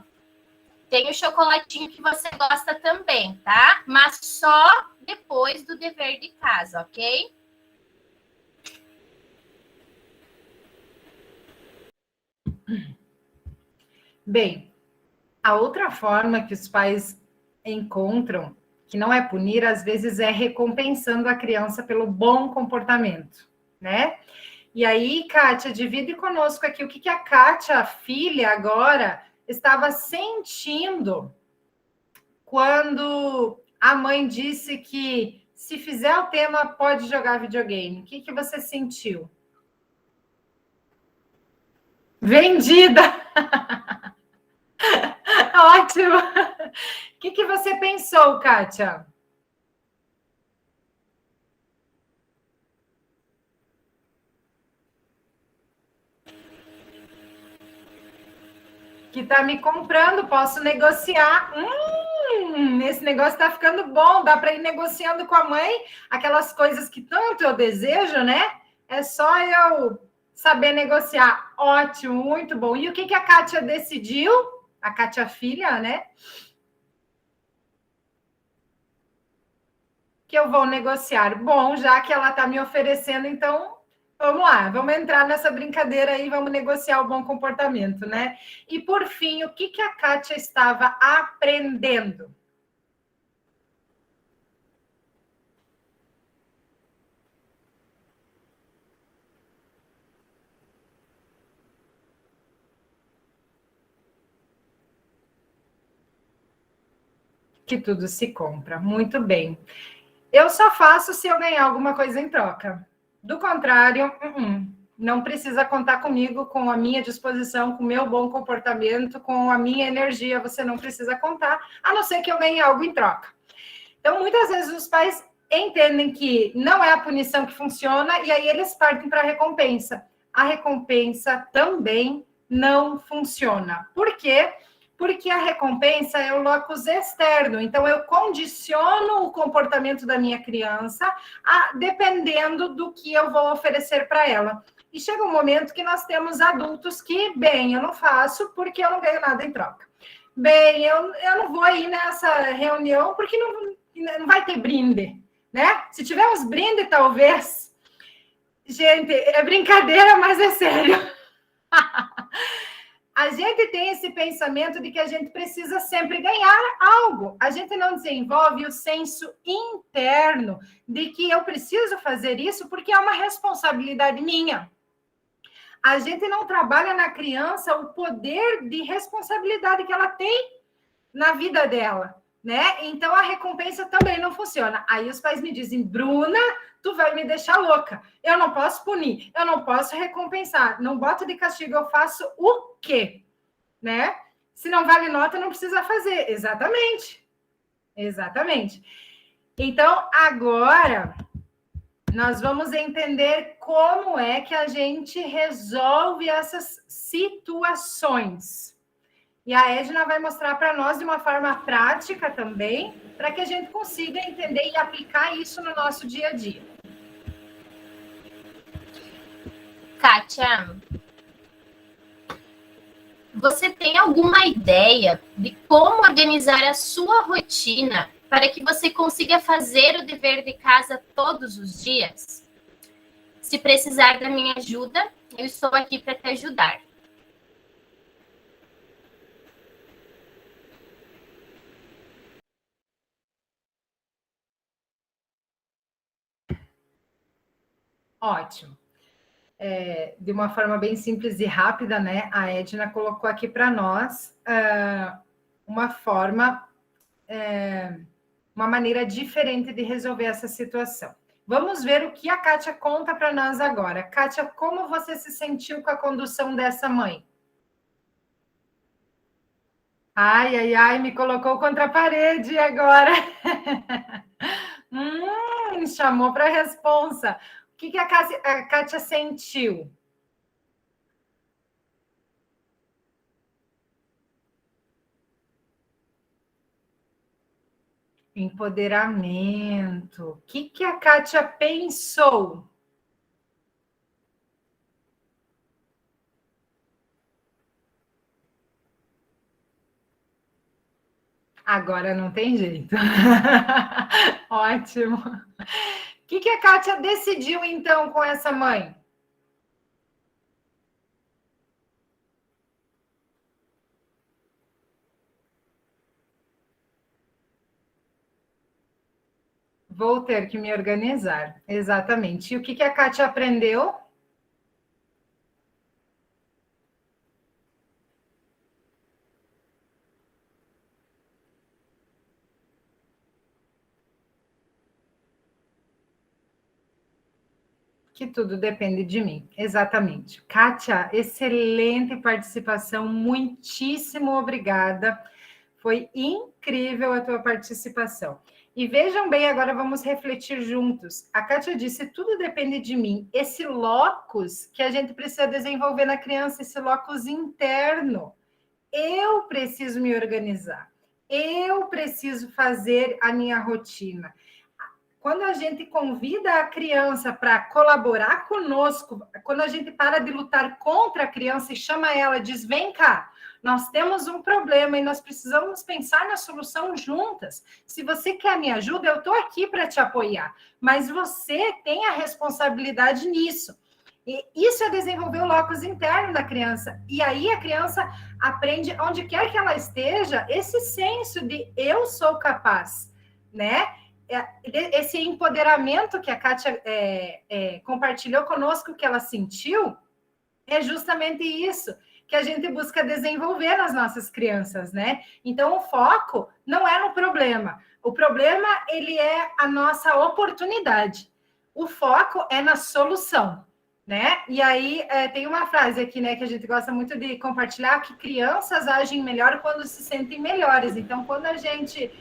tem o chocolatinho que você gosta também, tá? Mas só depois do dever de casa, ok? Bem, a outra forma que os pais encontram, que não é punir, às vezes é recompensando a criança pelo bom comportamento, né? E aí, Kátia, divide conosco aqui o que a Kátia, a filha, agora estava sentindo quando a mãe disse que se fizer o tema pode jogar videogame. O que você sentiu? Vendida! Ótimo! O que você pensou, Kátia? Que tá me comprando, posso negociar. Esse negócio tá ficando bom, dá para ir negociando com a mãe aquelas coisas que tanto eu desejo, né? É só eu saber negociar. Ótimo, muito bom. E o que a Kátia decidiu? A Kátia filha, né? Que eu vou negociar. Bom, já que ela tá me oferecendo, então vamos lá, vamos entrar nessa brincadeira aí, vamos negociar o bom comportamento, né? E, por fim, o que a Kátia estava aprendendo? Que tudo se compra. Muito bem. Eu só faço se eu ganhar alguma coisa em troca. Do contrário, não precisa contar comigo, com a minha disposição, com o meu bom comportamento, com a minha energia, você não precisa contar, a não ser que eu ganhe algo em troca. Então, muitas vezes os pais entendem que não é a punição que funciona e aí eles partem para a recompensa. A recompensa também não funciona. Por quê? Porque a recompensa é o locus externo. Então, eu condiciono o comportamento da minha criança dependendo do que eu vou oferecer para ela. E chega um momento que nós temos adultos que, bem, eu não faço porque eu não ganho nada em troca. Bem, eu não vou ir nessa reunião porque não vai ter brinde, né? Se tivermos brinde, talvez... Gente, é brincadeira, mas é sério. A gente tem esse pensamento de que a gente precisa sempre ganhar algo. A gente não desenvolve o senso interno de que eu preciso fazer isso porque é uma responsabilidade minha. a gente não trabalha na criança o poder de responsabilidade que ela tem na vida dela, né? Então, a recompensa também não funciona. Aí os pais me dizem, Bruna, tu vai me deixar louca. Eu não posso punir, eu não posso recompensar. Não boto de castigo, eu faço o quê? Né? Se não vale nota, não precisa fazer. Exatamente. Exatamente. Então, agora, nós vamos entender como é que a gente resolve essas situações. E a Edna vai mostrar para nós de uma forma prática também, para que a gente consiga entender e aplicar isso no nosso dia a dia. Kátia, você tem alguma ideia de como organizar a sua rotina para que você consiga fazer o dever de casa todos os dias? Se precisar da minha ajuda, eu estou aqui para te ajudar. Ótimo. De uma forma bem simples e rápida, né? A Edna colocou aqui para nós uma forma, uma maneira diferente de resolver essa situação. Vamos ver o que a Kátia conta para nós agora. Kátia, como você se sentiu com a condução dessa mãe? Ai, ai, ai, me colocou contra a parede agora. Chamou para a responsa. O que a Kátia sentiu? Empoderamento. O que a Kátia pensou? Agora não tem jeito. Ótimo. O que a Kátia decidiu, então, com essa mãe? Vou ter que me organizar. Exatamente. E o que a Kátia aprendeu? Que tudo depende de mim. Exatamente. Kátia, excelente participação. Muitíssimo obrigada. Foi incrível a tua participação. E vejam bem, agora vamos refletir juntos. A Kátia disse, tudo depende de mim. Esse locus que a gente precisa desenvolver na criança, esse locus interno. Eu preciso me organizar. Eu preciso fazer a minha rotina. Quando a gente convida a criança para colaborar conosco, quando a gente para de lutar contra a criança e chama ela e diz, vem cá, nós temos um problema e nós precisamos pensar na solução juntas. Se você quer me ajuda, eu estou aqui para te apoiar, mas você tem a responsabilidade nisso. E isso é desenvolver o locus interno da criança. E aí a criança aprende, onde quer que ela esteja, esse senso de eu sou capaz, né? Esse empoderamento que a Kátia compartilhou conosco, que ela sentiu, é justamente isso que a gente busca desenvolver nas nossas crianças, né? Então, o foco não é no problema. O problema, ele é a nossa oportunidade. O foco é na solução, né? E aí, tem uma frase aqui, né, que a gente gosta muito de compartilhar, que crianças agem melhor quando se sentem melhores. Então, quando a gente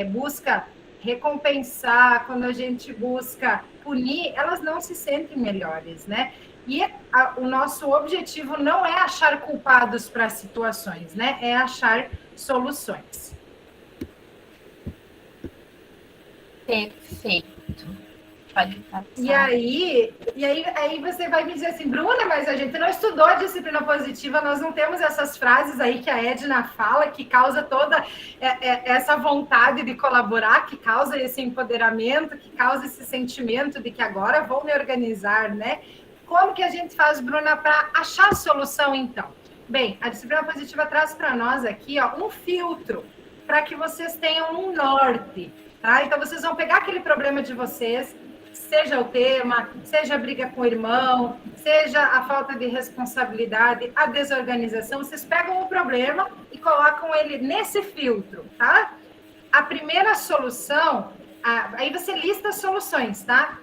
busca recompensar, quando a gente busca punir, elas não se sentem melhores, né? E o nosso objetivo não é achar culpados para as situações, né? É achar soluções. Perfeito. Pode passar. E aí você vai me dizer assim, Bruna, mas a gente não estudou a disciplina positiva, nós não temos essas frases aí que a Edna fala, que causa toda essa vontade de colaborar, que causa esse empoderamento, que causa esse sentimento de que agora vou me organizar, né? Como que a gente faz, Bruna, para achar a solução, então? Bem, a disciplina positiva traz para nós aqui, ó, um filtro, para que vocês tenham um norte, tá? Então, vocês vão pegar aquele problema de vocês, seja o tema, seja a briga com o irmão, seja a falta de responsabilidade, a desorganização, vocês pegam o problema e colocam ele nesse filtro, tá? A primeira solução, aí você lista as soluções, tá?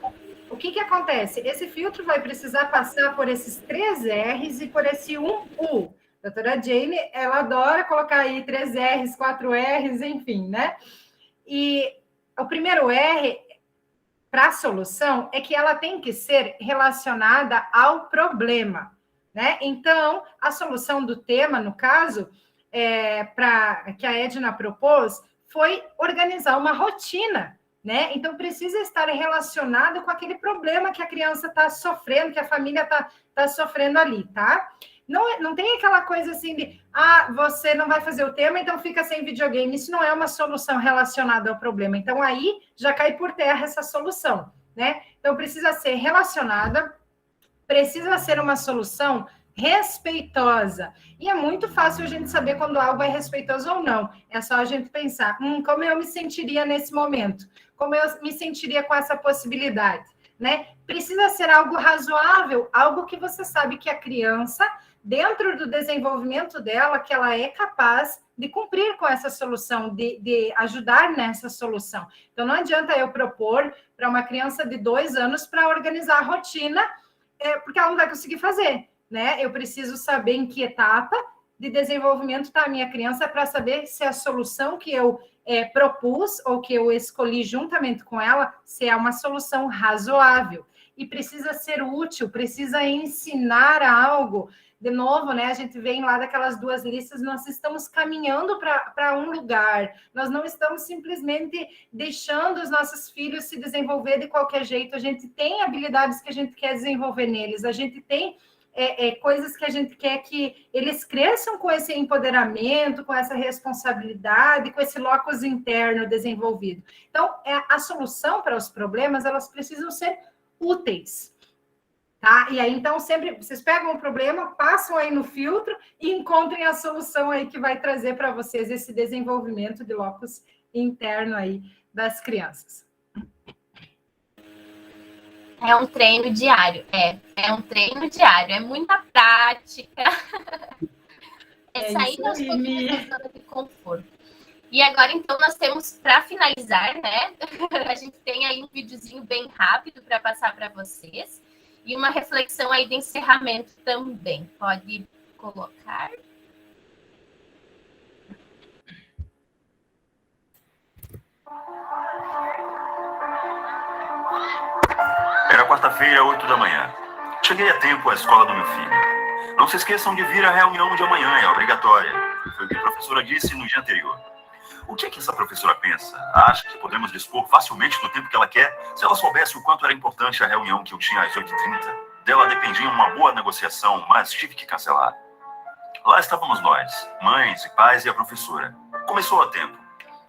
O que acontece? Esse filtro vai precisar passar por esses 3 R's e por esse 1 U. A doutora Jane, ela adora colocar aí 3 R's, 4 R's, enfim, né? E o primeiro R para a solução é que ela tem que ser relacionada ao problema, né? Então, a solução do tema, no caso, que a Edna propôs, foi organizar uma rotina, né? Então, precisa estar relacionado com aquele problema que a criança está sofrendo, que a família tá sofrendo ali, tá? Não tem aquela coisa assim de, você não vai fazer o tema, então fica sem videogame. Isso não é uma solução relacionada ao problema. Então, aí já cai por terra essa solução, né? Então, precisa ser relacionada, precisa ser uma solução respeitosa. E é muito fácil a gente saber quando algo é respeitoso ou não. É só a gente pensar, como eu me sentiria nesse momento? Como eu me sentiria com essa possibilidade? Né? Precisa ser algo razoável, algo que você sabe que a criança, dentro do desenvolvimento dela, que ela é capaz de cumprir com essa solução, de ajudar nessa solução. Então, não adianta eu propor para uma criança de 2 anos para organizar a rotina, porque ela não vai conseguir fazer, né? Eu preciso saber em que etapa de desenvolvimento está a minha criança para saber se a solução que eu propus ou que eu escolhi juntamente com ela, se é uma solução razoável. E precisa ser útil, precisa ensinar algo. De novo, né? A gente vem lá daquelas 2 listas, nós estamos caminhando para um lugar, nós não estamos simplesmente deixando os nossos filhos se desenvolver de qualquer jeito, a gente tem habilidades que a gente quer desenvolver neles, a gente tem coisas que a gente quer que eles cresçam com esse empoderamento, com essa responsabilidade, com esse locus interno desenvolvido. Então, a solução para os problemas, elas precisam ser úteis. Tá? E aí, então, sempre vocês pegam o problema, passam aí no filtro e encontrem a solução aí que vai trazer para vocês esse desenvolvimento de locus interno aí das crianças. É um treino diário, é um treino diário, é muita prática. Sair aos pouquinhos da zona de conforto. E agora, então, nós temos, para finalizar, né? A gente tem aí um videozinho bem rápido para passar para vocês. E uma reflexão aí de encerramento também. Pode colocar. Era quarta-feira, 8 da manhã. Cheguei a tempo à escola do meu filho. Não se esqueçam de vir à reunião de amanhã, é obrigatória. Foi o que a professora disse no dia anterior. O que é que essa professora pensa? Acha que podemos dispor facilmente do tempo que ela quer? Se ela soubesse o quanto era importante a reunião que eu tinha às 8h30, dela dependia uma boa negociação, mas tive que cancelar. Lá estávamos nós, mães e pais e a professora. Começou a tempo.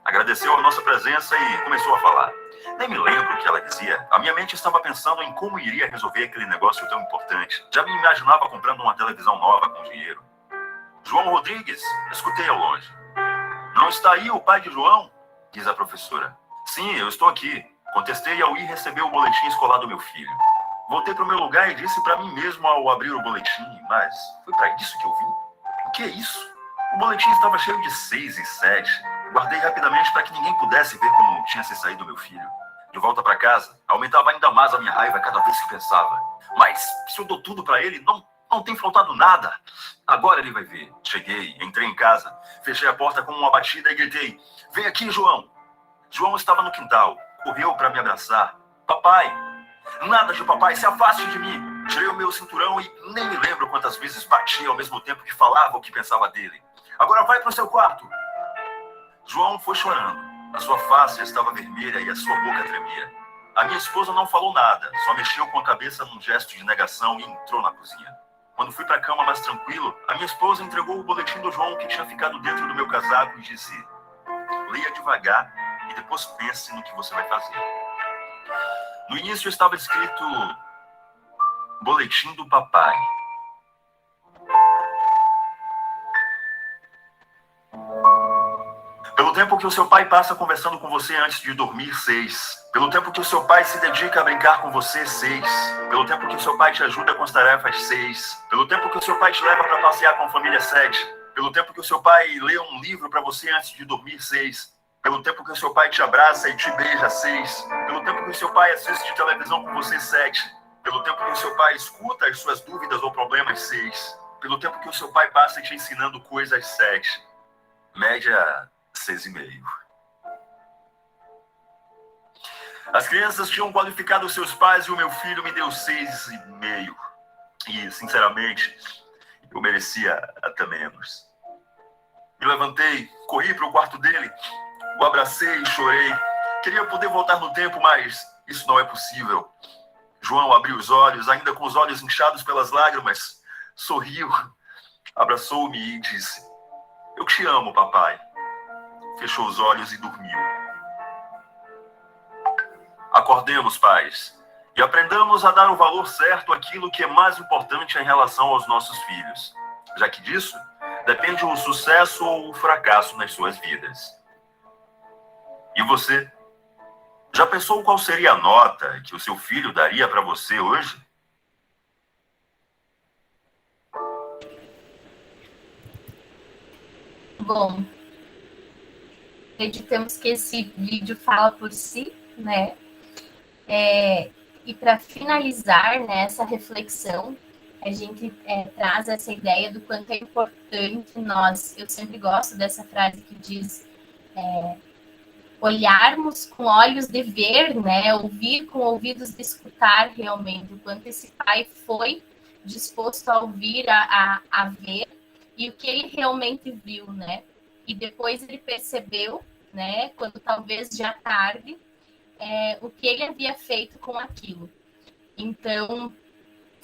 Agradeceu a nossa presença e começou a falar. Nem me lembro o que ela dizia. A minha mente estava pensando em como iria resolver aquele negócio tão importante. Já me imaginava comprando uma televisão nova com dinheiro. João Rodrigues, escutei ao longe. Não está aí o pai de João? Diz a professora. Sim, eu estou aqui. Contestei ao ir receber o boletim escolar do meu filho. Voltei para o meu lugar e disse para mim mesmo ao abrir o boletim, mas foi para isso que eu vim? O que é isso? O boletim estava cheio de 6 e 7. Guardei rapidamente para que ninguém pudesse ver como tinha se saído meu filho. De volta para casa, aumentava ainda mais a minha raiva cada vez que pensava. Mas se eu dou tudo para ele, não tem faltado nada. Agora ele vai ver. Cheguei, entrei em casa, fechei a porta com uma batida e gritei: vem aqui, João. João estava no quintal, correu para me abraçar. Papai! Nada de papai, se afaste de mim. Tirei o meu cinturão e nem me lembro quantas vezes bati ao mesmo tempo que falava o que pensava dele. Agora vai para o seu quarto. João foi chorando. A sua face estava vermelha e a sua boca tremia. A minha esposa não falou nada, só mexeu com a cabeça num gesto de negação e entrou na cozinha. Quando fui para a cama mais tranquilo, a minha esposa entregou o boletim do João que tinha ficado dentro do meu casaco e disse: leia devagar e depois pense no que você vai fazer. No início estava escrito: boletim do papai. Pelo tempo que o seu pai passa conversando com você antes de dormir, 6. Pelo tempo que o seu pai se dedica a brincar com você, 6. Pelo tempo que o seu pai te ajuda com as tarefas, 6. Pelo tempo que o seu pai te leva para passear com a família, 7. Pelo tempo que o seu pai lê um livro para você antes de dormir, 6. Pelo tempo que o seu pai te abraça e te beija, 6. Pelo tempo que o seu pai assiste televisão com você, 7. Pelo tempo que o seu pai escuta as suas dúvidas ou problemas, 6. Pelo tempo que o seu pai passa te ensinando coisas, 7. Média 6,5. As crianças tinham qualificado seus pais e o meu filho me deu 6,5. E, sinceramente, eu merecia até menos. Me levantei, corri para o quarto dele, o abracei e chorei. Queria poder voltar no tempo, mas isso não é possível. João abriu os olhos, ainda com os olhos inchados pelas lágrimas, sorriu, abraçou-me e disse: "Eu te amo, papai." Fechou os olhos e dormiu. Acordemos, pais, e aprendamos a dar o valor certo àquilo que é mais importante em relação aos nossos filhos, já que disso depende o sucesso ou o fracasso nas suas vidas. E você? Já pensou qual seria a nota que o seu filho daria para você hoje? Bom, acreditamos que esse vídeo fala por si, né? E para finalizar, né, essa reflexão, a gente traz essa ideia do quanto é importante eu sempre gosto dessa frase que diz olharmos com olhos de ver, né, ouvir com ouvidos de escutar realmente, o quanto esse pai foi disposto a ouvir, a ver, e o que ele realmente viu, né, e depois ele percebeu, né, quando talvez já tarde, o que ele havia feito com aquilo. Então,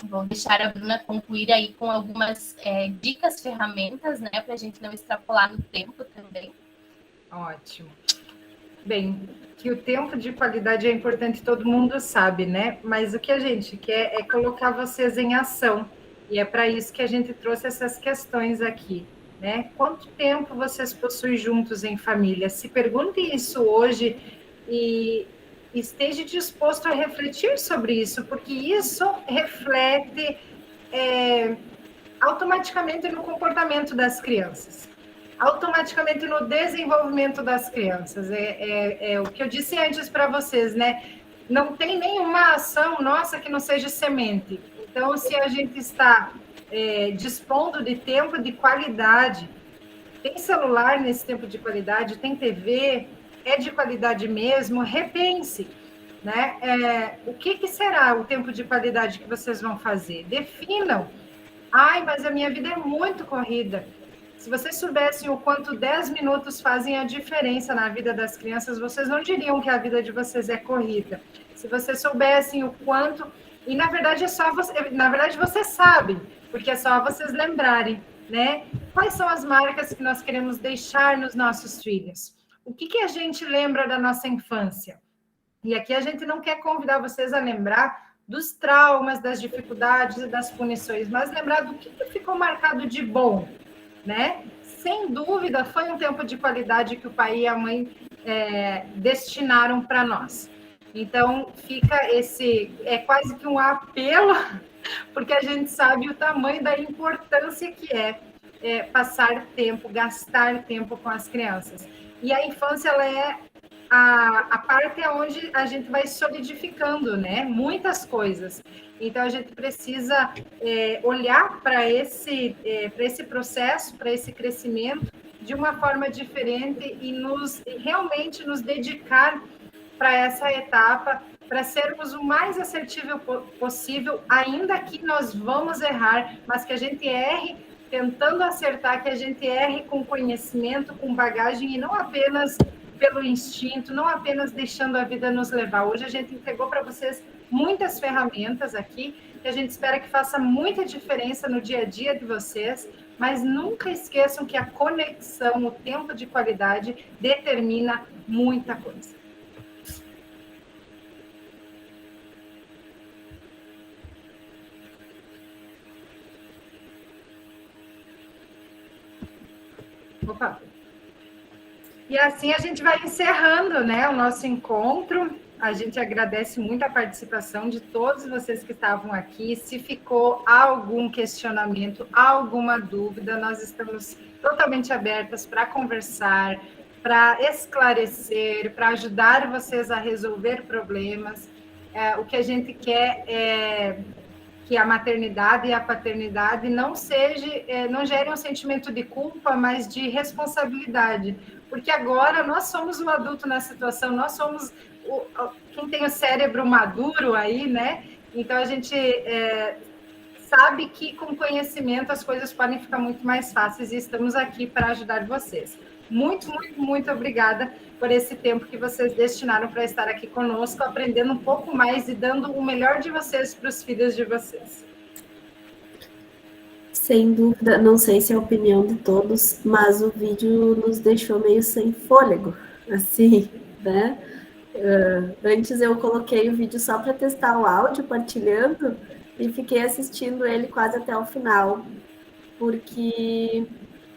vou deixar a Bruna concluir aí com algumas dicas, ferramentas, né, para a gente não extrapolar no tempo também. Ótimo. Bem, que o tempo de qualidade é importante, todo mundo sabe, né? Mas o que a gente quer é colocar vocês em ação. E é para isso que a gente trouxe essas questões aqui, né? Quanto tempo vocês possuem juntos em família? Se pergunte isso hoje e esteja disposto a refletir sobre isso, porque isso reflete automaticamente no comportamento das crianças, automaticamente no desenvolvimento das crianças. É o que eu disse antes para vocês, né? Não tem nenhuma ação nossa que não seja semente. Então, se a gente está dispondo de tempo de qualidade, tem celular nesse tempo de qualidade, tem TV, é de qualidade mesmo, repense, né? O que será o tempo de qualidade que vocês vão fazer? Definam. Ai, mas a minha vida é muito corrida. Se vocês soubessem o quanto 10 minutos fazem a diferença na vida das crianças, vocês não diriam que a vida de vocês é corrida. Se vocês soubessem o quanto... E, na verdade, vocês sabem, porque é só vocês lembrarem, né? Quais são as marcas que nós queremos deixar nos nossos filhos? O que a gente lembra da nossa infância? E aqui a gente não quer convidar vocês a lembrar dos traumas, das dificuldades e das punições, mas lembrar do que ficou marcado de bom, né? Sem dúvida, foi um tempo de qualidade que o pai e a mãe destinaram para nós. Então, fica quase que um apelo, porque a gente sabe o tamanho da importância que é passar tempo, gastar tempo com as crianças. E a infância, ela é a parte onde a gente vai solidificando, né? Muitas coisas. Então, a gente precisa olhar para esse processo, para esse crescimento, de uma forma diferente e realmente nos dedicar para essa etapa, para sermos o mais assertivo possível, ainda que nós vamos errar, mas que a gente erre tentando acertar, que a gente erre com conhecimento, com bagagem, e não apenas pelo instinto, não apenas deixando a vida nos levar. Hoje a gente entregou para vocês muitas ferramentas aqui, que a gente espera que faça muita diferença no dia a dia de vocês, mas nunca esqueçam que a conexão, o tempo de qualidade, determina muita coisa. Opa! E assim a gente vai encerrando, né, o nosso encontro. A gente agradece muito a participação de todos vocês que estavam aqui. Se ficou algum questionamento, alguma dúvida, nós estamos totalmente abertas para conversar, para esclarecer, para ajudar vocês a resolver problemas. O que a gente quer é que a maternidade e a paternidade não gerem um sentimento de culpa, mas de responsabilidade, porque agora nós somos o adulto na situação, nós somos quem tem o cérebro maduro aí, né? Então a gente sabe que com conhecimento as coisas podem ficar muito mais fáceis e estamos aqui para ajudar vocês. Muito, muito, muito obrigada por esse tempo que vocês destinaram para estar aqui conosco, aprendendo um pouco mais e dando o melhor de vocês para os filhos de vocês. Sem dúvida, não sei se é a opinião de todos, mas o vídeo nos deixou meio sem fôlego, assim, né? Antes eu coloquei o vídeo só para testar o áudio, partilhando, e fiquei assistindo ele quase até o final, porque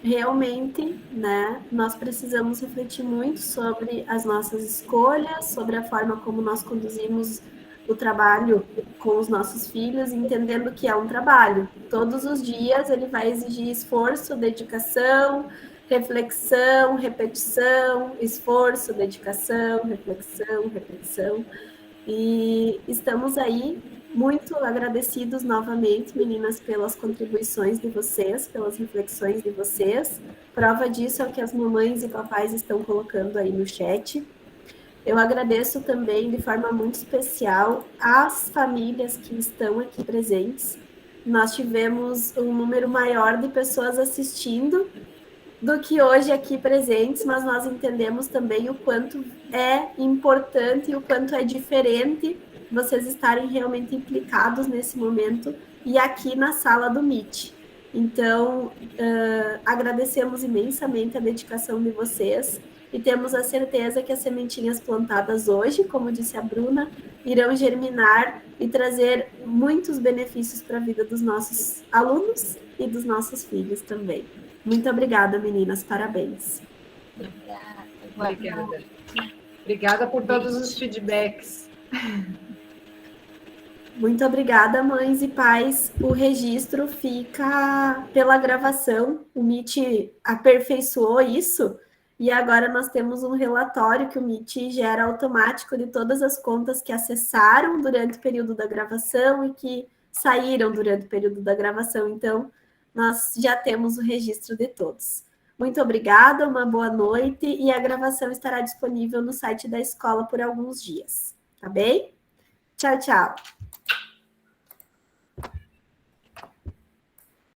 realmente, né, nós precisamos refletir muito sobre as nossas escolhas, sobre a forma como nós conduzimos o trabalho com os nossos filhos, entendendo que é um trabalho. Todos os dias ele vai exigir esforço, dedicação, reflexão, repetição, esforço, dedicação, reflexão, repetição. E estamos aí muito agradecidos novamente, meninas, pelas contribuições de vocês, pelas reflexões de vocês. Prova disso é o que as mamães e papais estão colocando aí no chat. Eu agradeço também de forma muito especial às famílias que estão aqui presentes. Nós tivemos um número maior de pessoas assistindo do que hoje aqui presentes, mas nós entendemos também o quanto é importante e o quanto é diferente vocês estarem realmente implicados nesse momento e aqui na sala do Meet. Então, agradecemos imensamente a dedicação de vocês e temos a certeza que as sementinhas plantadas hoje, como disse a Bruna, irão germinar e trazer muitos benefícios para a vida dos nossos alunos e dos nossos filhos também. Muito obrigada, meninas. Parabéns. Obrigada. Obrigada por todos os feedbacks. Muito obrigada, mães e pais. O registro fica pela gravação. O Meet aperfeiçoou isso e agora nós temos um relatório que o Meet gera automático de todas as contas que acessaram durante o período da gravação e que saíram durante o período da gravação. Então, nós já temos o registro de todos. Muito obrigada, uma boa noite e a gravação estará disponível no site da escola por alguns dias. Tá bem? Tchau, tchau.